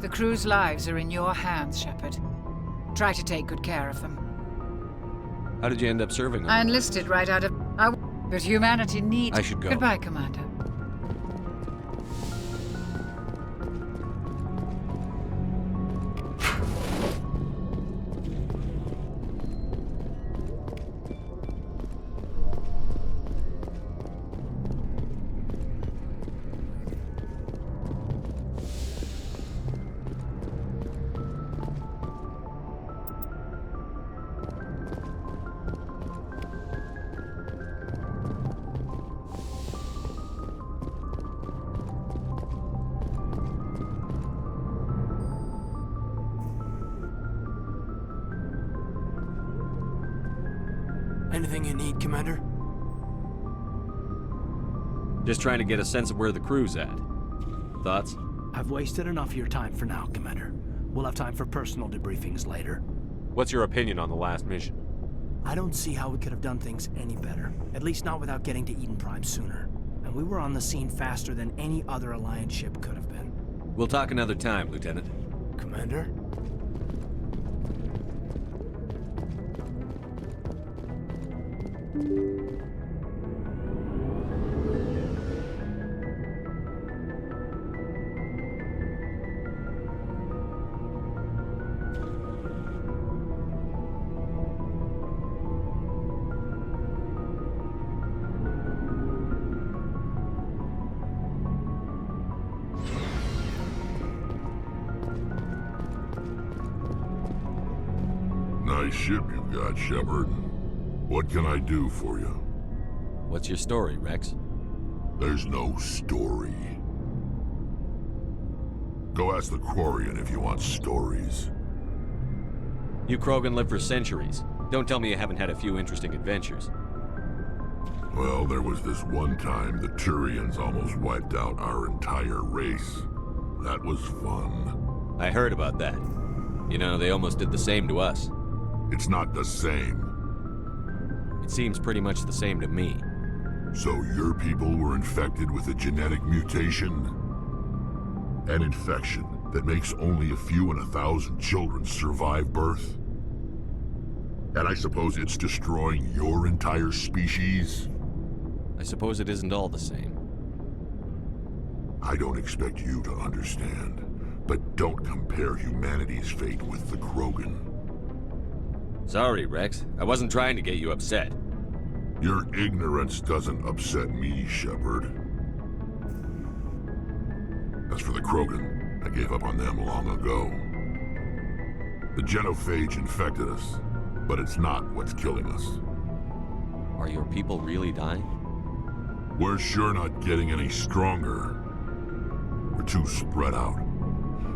The crew's lives are in your hands, Shepard. Try to take good care of them. How did you end up serving on I enlisted right out of... but humanity needs... I should go. Goodbye, Commander. Anything you need, Commander? Just trying to get a sense of where the crew's at. Thoughts? I've wasted enough of your time for now, Commander. We'll have time for personal debriefings later. What's your opinion on the last mission? I don't see how we could have done things any better. At least not without getting to Eden Prime sooner. And we were on the scene faster than any other Alliance ship could have been. We'll talk another time, Lieutenant. Commander? Nice ship you've got, Shepard. What can I do for you? What's your story, Rex? There's no story. Go ask the Quarian if you want stories. You Krogan lived for centuries. Don't tell me you haven't had a few interesting adventures. Well, there was this one time the Turians almost wiped out our entire race. That was fun. I heard about that. You know, they almost did the same to us. It's not the same. It seems pretty much the same to me. So your people were infected with a genetic mutation? An infection that makes only a few in 1,000 children survive birth? And I suppose it's destroying your entire species? I suppose it isn't all the same. I don't expect you to understand, but don't compare humanity's fate with the Krogan. Sorry, Rex. I wasn't trying to get you upset. Your ignorance doesn't upset me, Shepard. As for the Krogan, I gave up on them long ago. The genophage infected us, but it's not what's killing us. Are your people really dying? We're sure not getting any stronger. We're too spread out.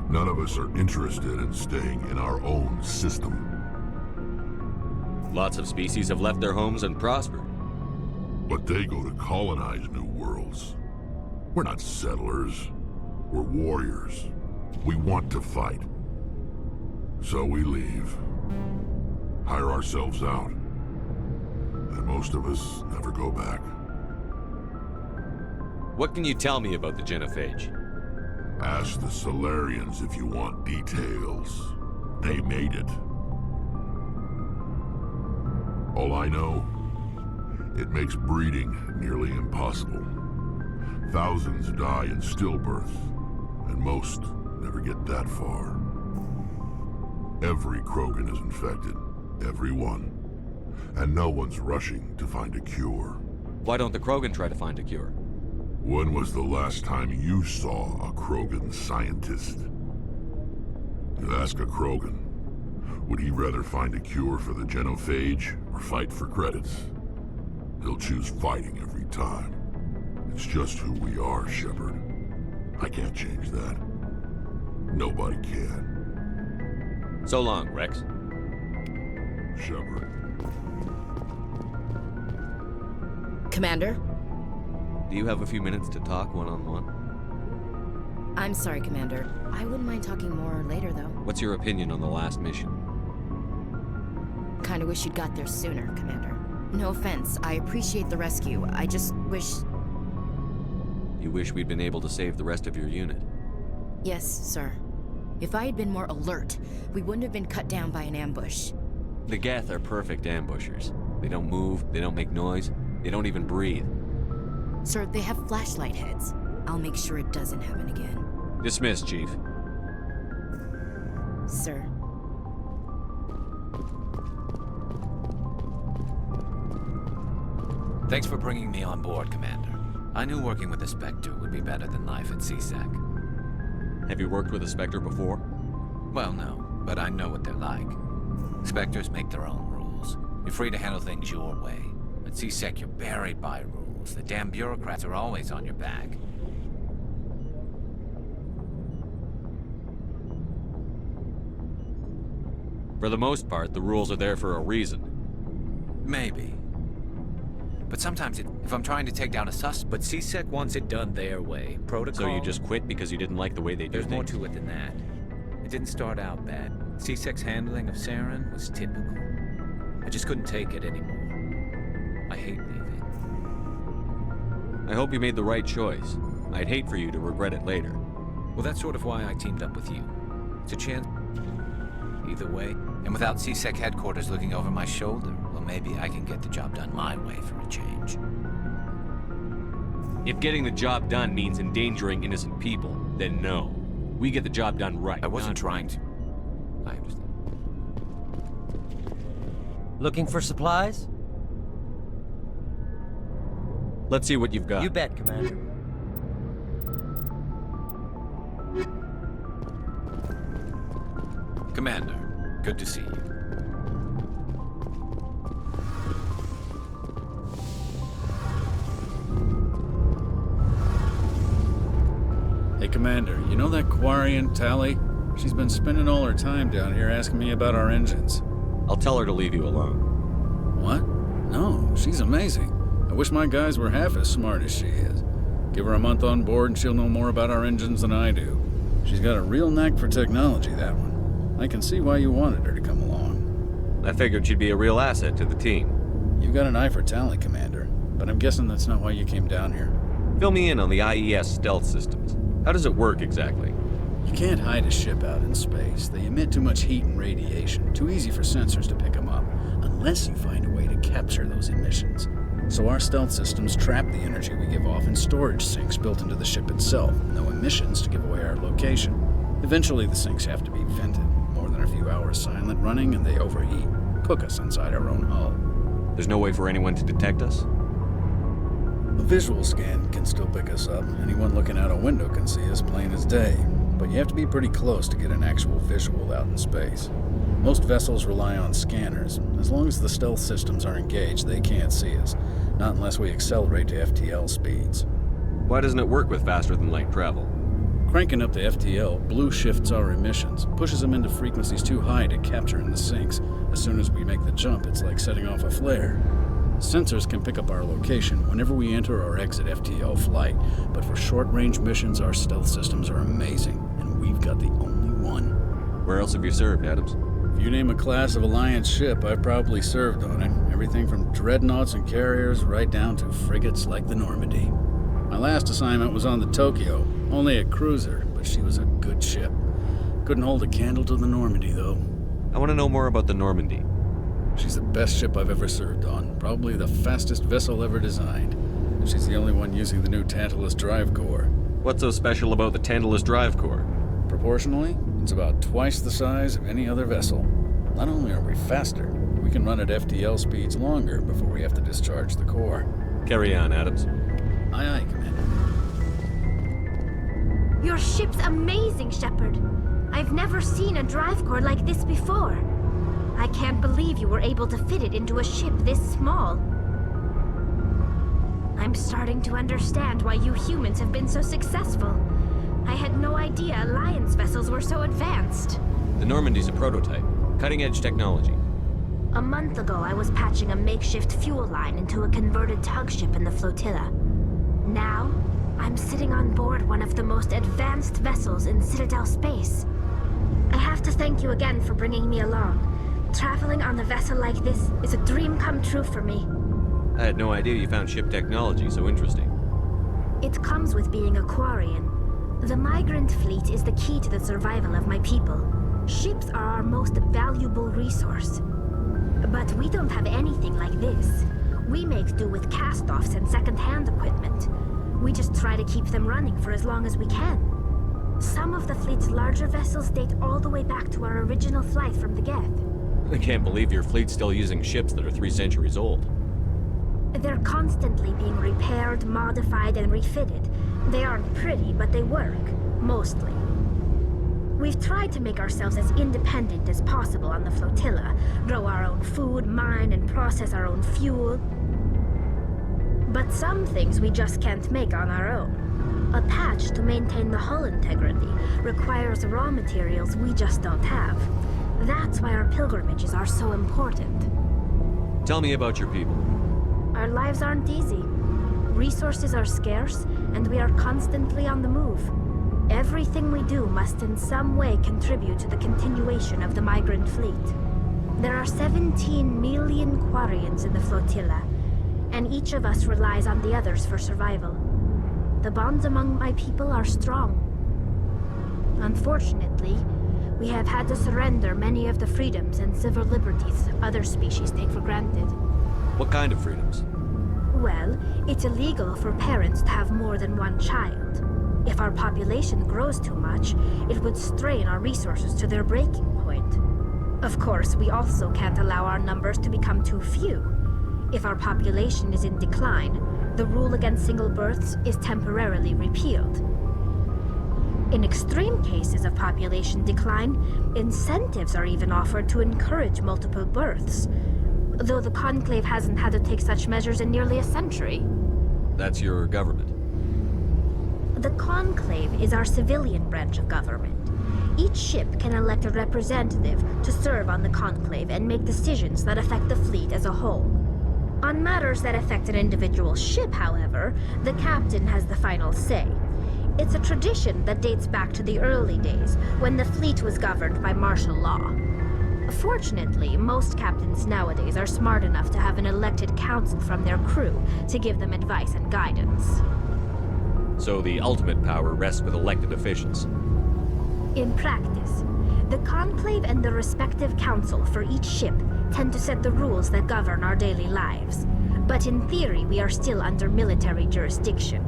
None of us are interested in staying in our own system. Lots of species have left their homes and prospered. But they go to colonize new worlds. We're not settlers. We're warriors. We want to fight. So we leave. Hire ourselves out. And most of us never go back. What can you tell me about the genophage? Ask the Solarians if you want details. They made it. All I know, it makes breeding nearly impossible. Thousands die in stillbirth, and most never get that far. Every Krogan is infected, every one. And no one's rushing to find a cure. Why don't the Krogan try to find a cure? When was the last time you saw a Krogan scientist? You ask a Krogan, would he rather find a cure for the genophage or fight for credits? He'll choose fighting every time. It's just who we are, Shepard. I can't change that. Nobody can. So long, Rex. Shepard. Commander? Do you have a few minutes to talk one-on-one? I'm sorry, Commander. I wouldn't mind talking more later, though. What's your opinion on the last mission? Kinda wish you'd got there sooner, Commander. No offense, I appreciate the rescue. I just wish... You wish we'd been able to save the rest of your unit? Yes, sir. If I had been more alert, we wouldn't have been cut down by an ambush. The Geth are perfect ambushers. They don't move, they don't make noise, they don't even breathe. Sir, they have flashlight heads. I'll make sure it doesn't happen again. Dismissed, Chief. Sir. Thanks for bringing me on board, Commander. I knew working with the Spectre would be better than life at CSEC. Have you worked with a Spectre before? Well, no, but I know what they're like. Spectres make their own rules. You're free to handle things your way. At CSEC, you're buried by rules. The damn bureaucrats are always on your back. For the most part, the rules are there for a reason. Maybe, But sometimes if I'm trying to take down a suspect... But CSEC wants it done their way. Protocol... So you just quit because you didn't like the way they do There's things? more to it than that. It didn't start out bad. CSEC's handling of Saren was typical. I just couldn't take it anymore. I hate leaving. I hope you made the right choice. I'd hate for you to regret it later. Well, that's sort of why I teamed up with you. It's a chance... Either way. And without CSEC headquarters looking over my shoulder, well, maybe I can get the job done my way for a change. If getting the job done means endangering innocent people, then no. We get the job done right. I wasn't trying to. I understand. Looking for supplies? Let's see what you've got. You bet, Commander. Commander, good to see you. Hey, Commander, you know that Quarian, Tally? She's been spending all her time down here asking me about our engines. I'll tell her to leave you alone. What? No, she's amazing. I wish my guys were half as smart as she is. Give her a month on board and she'll know more about our engines than I do. She's got a real knack for technology, that one. I can see why you wanted her to come along. I figured she'd be a real asset to the team. You've got an eye for talent, Commander, but I'm guessing that's not why you came down here. Fill me in on the IES stealth systems. How does it work exactly? You can't hide a ship out in space. They emit too much heat and radiation. Too easy for sensors to pick them up, unless you find a way to capture those emissions. So our stealth systems trap the energy we give off in storage sinks built into the ship itself. No emissions to give away our location. Eventually the sinks have to be vented. More than a few hours silent running and they overheat. Cook us inside our own hull. There's no way for anyone to detect us? A visual scan can still pick us up. Anyone looking out a window can see us plain as day. But you have to be pretty close to get an actual visual out in space. Most vessels rely on scanners. As long as the stealth systems are engaged, they can't see us. Not unless we accelerate to FTL speeds. Why doesn't it work with faster-than-light travel? Cranking up to FTL blue shifts our emissions, pushes them into frequencies too high to capture in the sinks. As soon as we make the jump, it's like setting off a flare. Sensors can pick up our location whenever we enter or exit FTL flight, but for short-range missions, our stealth systems are amazing, and we've got the only one. Where else have you served, Adams? If you name a class of Alliance ship, I've probably served on it. Everything from dreadnoughts and carriers right down to frigates like the Normandy. My last assignment was on the Tokyo, only a cruiser, but she was a good ship. Couldn't hold a candle to the Normandy, though. I want to know more about the Normandy. She's the best ship I've ever served on, probably the fastest vessel ever designed. And she's the only one using the new Tantalus drive core. What's so special about the Tantalus drive core? Proportionally, it's about twice the size of any other vessel. Not only are we faster, we can run at FTL speeds longer before we have to discharge the core. Carry on, Adams. Aye, aye, Commander. Your ship's amazing, Shepard. I've never seen a drive core like this before. I can't believe you were able to fit it into a ship this small. I'm starting to understand why you humans have been so successful. I had no idea Alliance vessels were so advanced. The Normandy's a prototype. Cutting-edge technology. A month ago, I was patching a makeshift fuel line into a converted tug ship in the flotilla. Now, I'm sitting on board one of the most advanced vessels in Citadel space. I have to thank you again for bringing me along. Traveling on a vessel like this is a dream come true for me. I had no idea you found ship technology so interesting. It comes with being a Quarian. The migrant fleet is the key to the survival of my people. Ships are our most valuable resource. But we don't have anything like this. We make do with cast-offs and second-hand equipment. We just try to keep them running for as long as we can. Some of the fleet's larger vessels date all the way back to our original flight from the Geth. I can't believe your fleet's still using ships that are 3 centuries old. They're constantly being repaired, modified, and refitted. They aren't pretty, but they work. Mostly. We've tried to make ourselves as independent as possible on the flotilla, grow our own food, mine and process our own fuel. But some things we just can't make on our own. A patch to maintain the hull integrity requires raw materials we just don't have. That's why our pilgrimages are so important. Tell me about your people. Our lives aren't easy. Resources are scarce, and we are constantly on the move. Everything we do must in some way contribute to the continuation of the migrant fleet. There are 17 million Quarians in the flotilla, and each of us relies on the others for survival. The bonds among my people are strong. Unfortunately, we have had to surrender many of the freedoms and civil liberties other species take for granted. What kind of freedoms? Well, it's illegal for parents to have more than one child. If our population grows too much, it would strain our resources to their breaking point. Of course, we also can't allow our numbers to become too few. If our population is in decline, the rule against single births is temporarily repealed. In extreme cases of population decline, incentives are even offered to encourage multiple births, though the Conclave hasn't had to take such measures in nearly a century. That's your government. The Conclave is our civilian branch of government. Each ship can elect a representative to serve on the Conclave and make decisions that affect the fleet as a whole. On matters that affect an individual ship, however, the captain has the final say. It's a tradition that dates back to the early days, when the fleet was governed by martial law. Fortunately, most captains nowadays are smart enough to have an elected council from their crew to give them advice and guidance. So the ultimate power rests with elected officials. In practice, the Conclave and the respective council for each ship tend to set the rules that govern our daily lives. But in theory, we are still under military jurisdiction.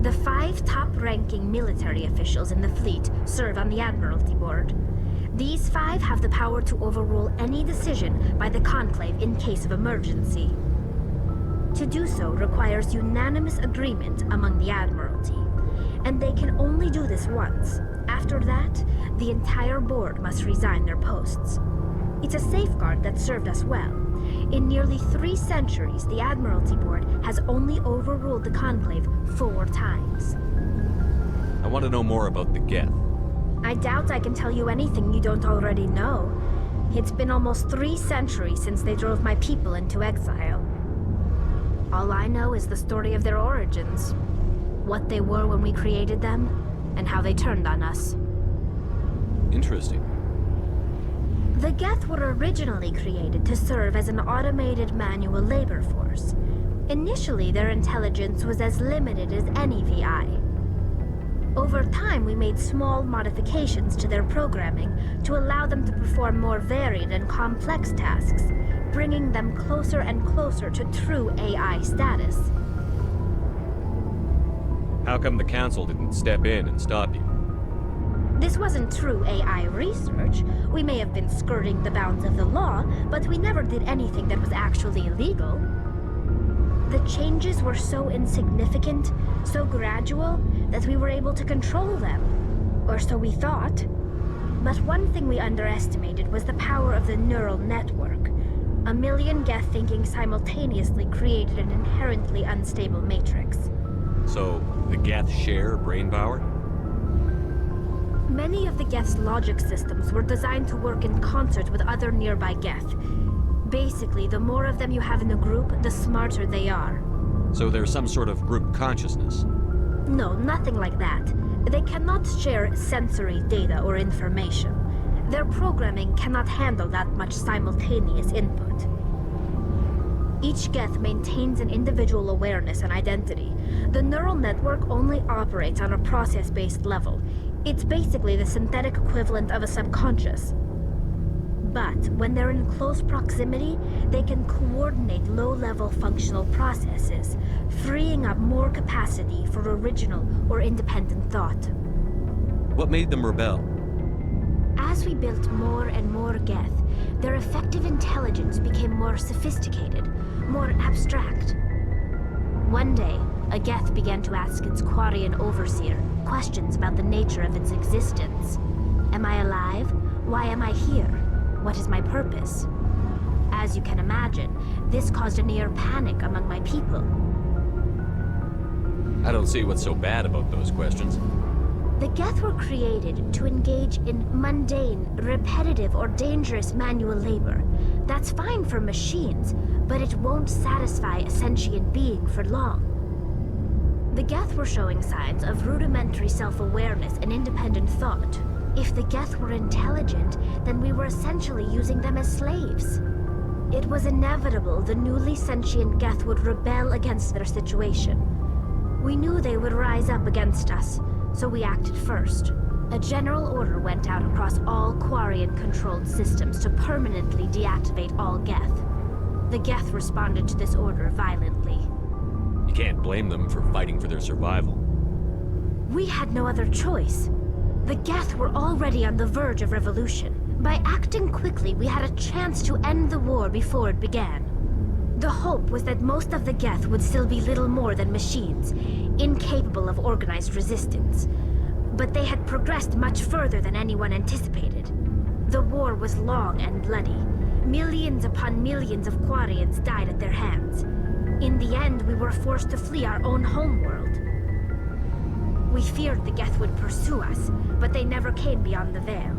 The 5 top-ranking military officials in the fleet serve on the Admiralty Board. These 5 have the power to overrule any decision by the Conclave in case of emergency. To do so requires unanimous agreement among the Admiralty, and they can only do this once. After that, the entire board must resign their posts. It's a safeguard that served us well. In nearly 3 centuries, the Admiralty Board has only overruled the Conclave 4 times. I want to know more about the Geth. I doubt I can tell you anything you don't already know. It's been almost 3 centuries since they drove my people into exile. All I know is the story of their origins, what they were when we created them, and how they turned on us. Interesting. The Geth were originally created to serve as an automated manual labor force. Initially, their intelligence was as limited as any VI. Over time, we made small modifications to their programming to allow them to perform more varied and complex tasks, bringing them closer and closer to true AI status. How come the Council didn't step in and stop you? This wasn't true AI research. We may have been skirting the bounds of the law, but we never did anything that was actually illegal. The changes were so insignificant, so gradual, that we were able to control them. Or so we thought. But one thing we underestimated was the power of the neural network. A million Geth thinking simultaneously created an inherently unstable matrix. So, the Geth share brain power? Many of the Geth's logic systems were designed to work in concert with other nearby Geth. Basically, the more of them you have in a group, the smarter they are. So there's some sort of group consciousness? No, nothing like that. They cannot share sensory data or information. Their programming cannot handle that much simultaneous input. Each Geth maintains an individual awareness and identity. The neural network only operates on a process-based level. It's basically the synthetic equivalent of a subconscious. But when they're in close proximity, they can coordinate low-level functional processes, freeing up more capacity for original or independent thought. What made them rebel? As we built more and more Geth, their effective intelligence became more sophisticated, more abstract. One day, a Geth began to ask its Quarian overseer questions about the nature of its existence. Am I alive? Why am I here? What is my purpose? As you can imagine, this caused a near panic among my people. I don't see what's so bad about those questions. The Geth were created to engage in mundane, repetitive, or dangerous manual labor. That's fine for machines, but it won't satisfy a sentient being for long. The Geth were showing signs of rudimentary self-awareness and independent thought. If the Geth were intelligent, then we were essentially using them as slaves. It was inevitable the newly sentient Geth would rebel against their situation. We knew they would rise up against us, so we acted first. A general order went out across all Quarian-controlled systems to permanently deactivate all Geth. The Geth responded to this order violently. You can't blame them for fighting for their survival. We had no other choice. The Geth were already on the verge of revolution. By acting quickly, we had a chance to end the war before it began. The hope was that most of the Geth would still be little more than machines, incapable of organized resistance. But they had progressed much further than anyone anticipated. The war was long and bloody. Millions upon millions of Quarians died at their hands. In the end, we were forced to flee our own homeworld. We feared the Geth would pursue us, but they never came beyond the Veil.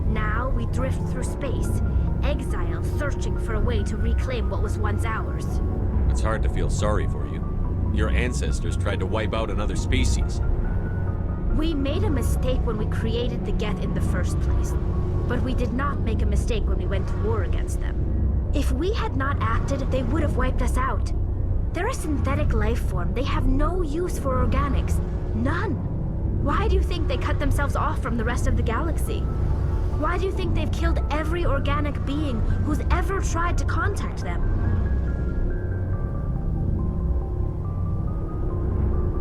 Now we drift through space, exile searching for a way to reclaim what was once ours. It's hard to feel sorry for you. Your ancestors tried to wipe out another species. We made a mistake when we created the Geth in the first place, but we did not make a mistake when we went to war against them. If we had not acted, they would have wiped us out. They're a synthetic life form. They have no use for organics. None. Why do you think they cut themselves off from the rest of the galaxy? Why do you think they've killed every organic being who's ever tried to contact them?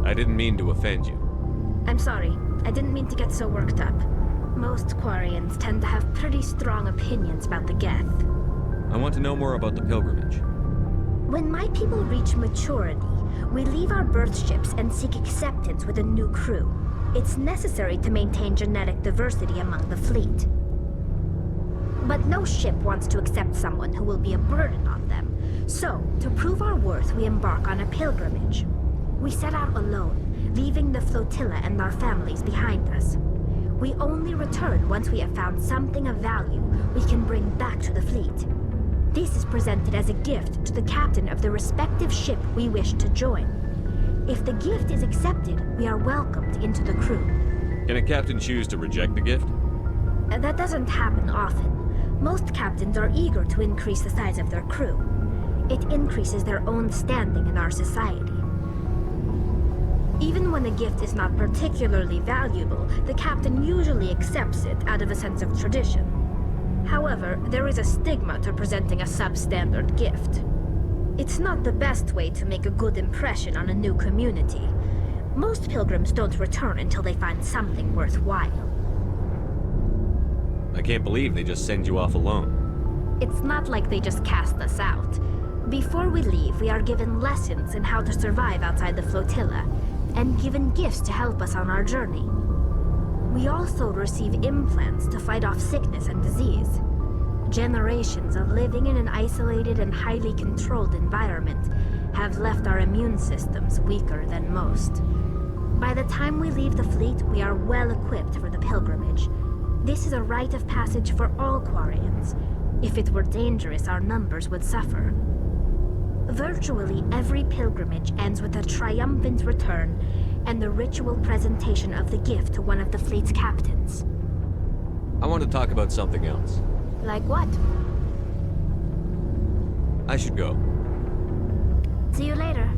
I didn't mean to offend you. I'm sorry. I didn't mean to get so worked up. Most Quarians tend to have pretty strong opinions about the Geth. I want to know more about the pilgrimage. When my people reach maturity, we leave our birth ships and seek acceptance with a new crew. It's necessary to maintain genetic diversity among the fleet. But no ship wants to accept someone who will be a burden on them. So, to prove our worth, we embark on a pilgrimage. We set out alone, leaving the flotilla and our families behind us. We only return once we have found something of value we can bring back to the fleet. This is presented as a gift to the captain of the respective ship we wish to join. If the gift is accepted, we are welcomed into the crew. Can a captain choose to reject the gift? That doesn't happen often. Most captains are eager to increase the size of their crew. It increases their own standing in our society. Even when a gift is not particularly valuable, the captain usually accepts it out of a sense of tradition. However, there is a stigma to presenting a substandard gift. It's not the best way to make a good impression on a new community. Most pilgrims don't return until they find something worthwhile. I can't believe they just send you off alone. It's not like they just cast us out. Before we leave, we are given lessons in how to survive outside the flotilla, and given gifts to help us on our journey. We also receive implants to fight off sickness and disease. Generations of living in an isolated and highly controlled environment have left our immune systems weaker than most. By the time we leave the fleet, we are well equipped for the pilgrimage. This is a rite of passage for all Quarians. If it were dangerous, our numbers would suffer. Virtually every pilgrimage ends with a triumphant return and the ritual presentation of the gift to one of the fleet's captains. I want to talk about something else. Like what? I should go. See you later.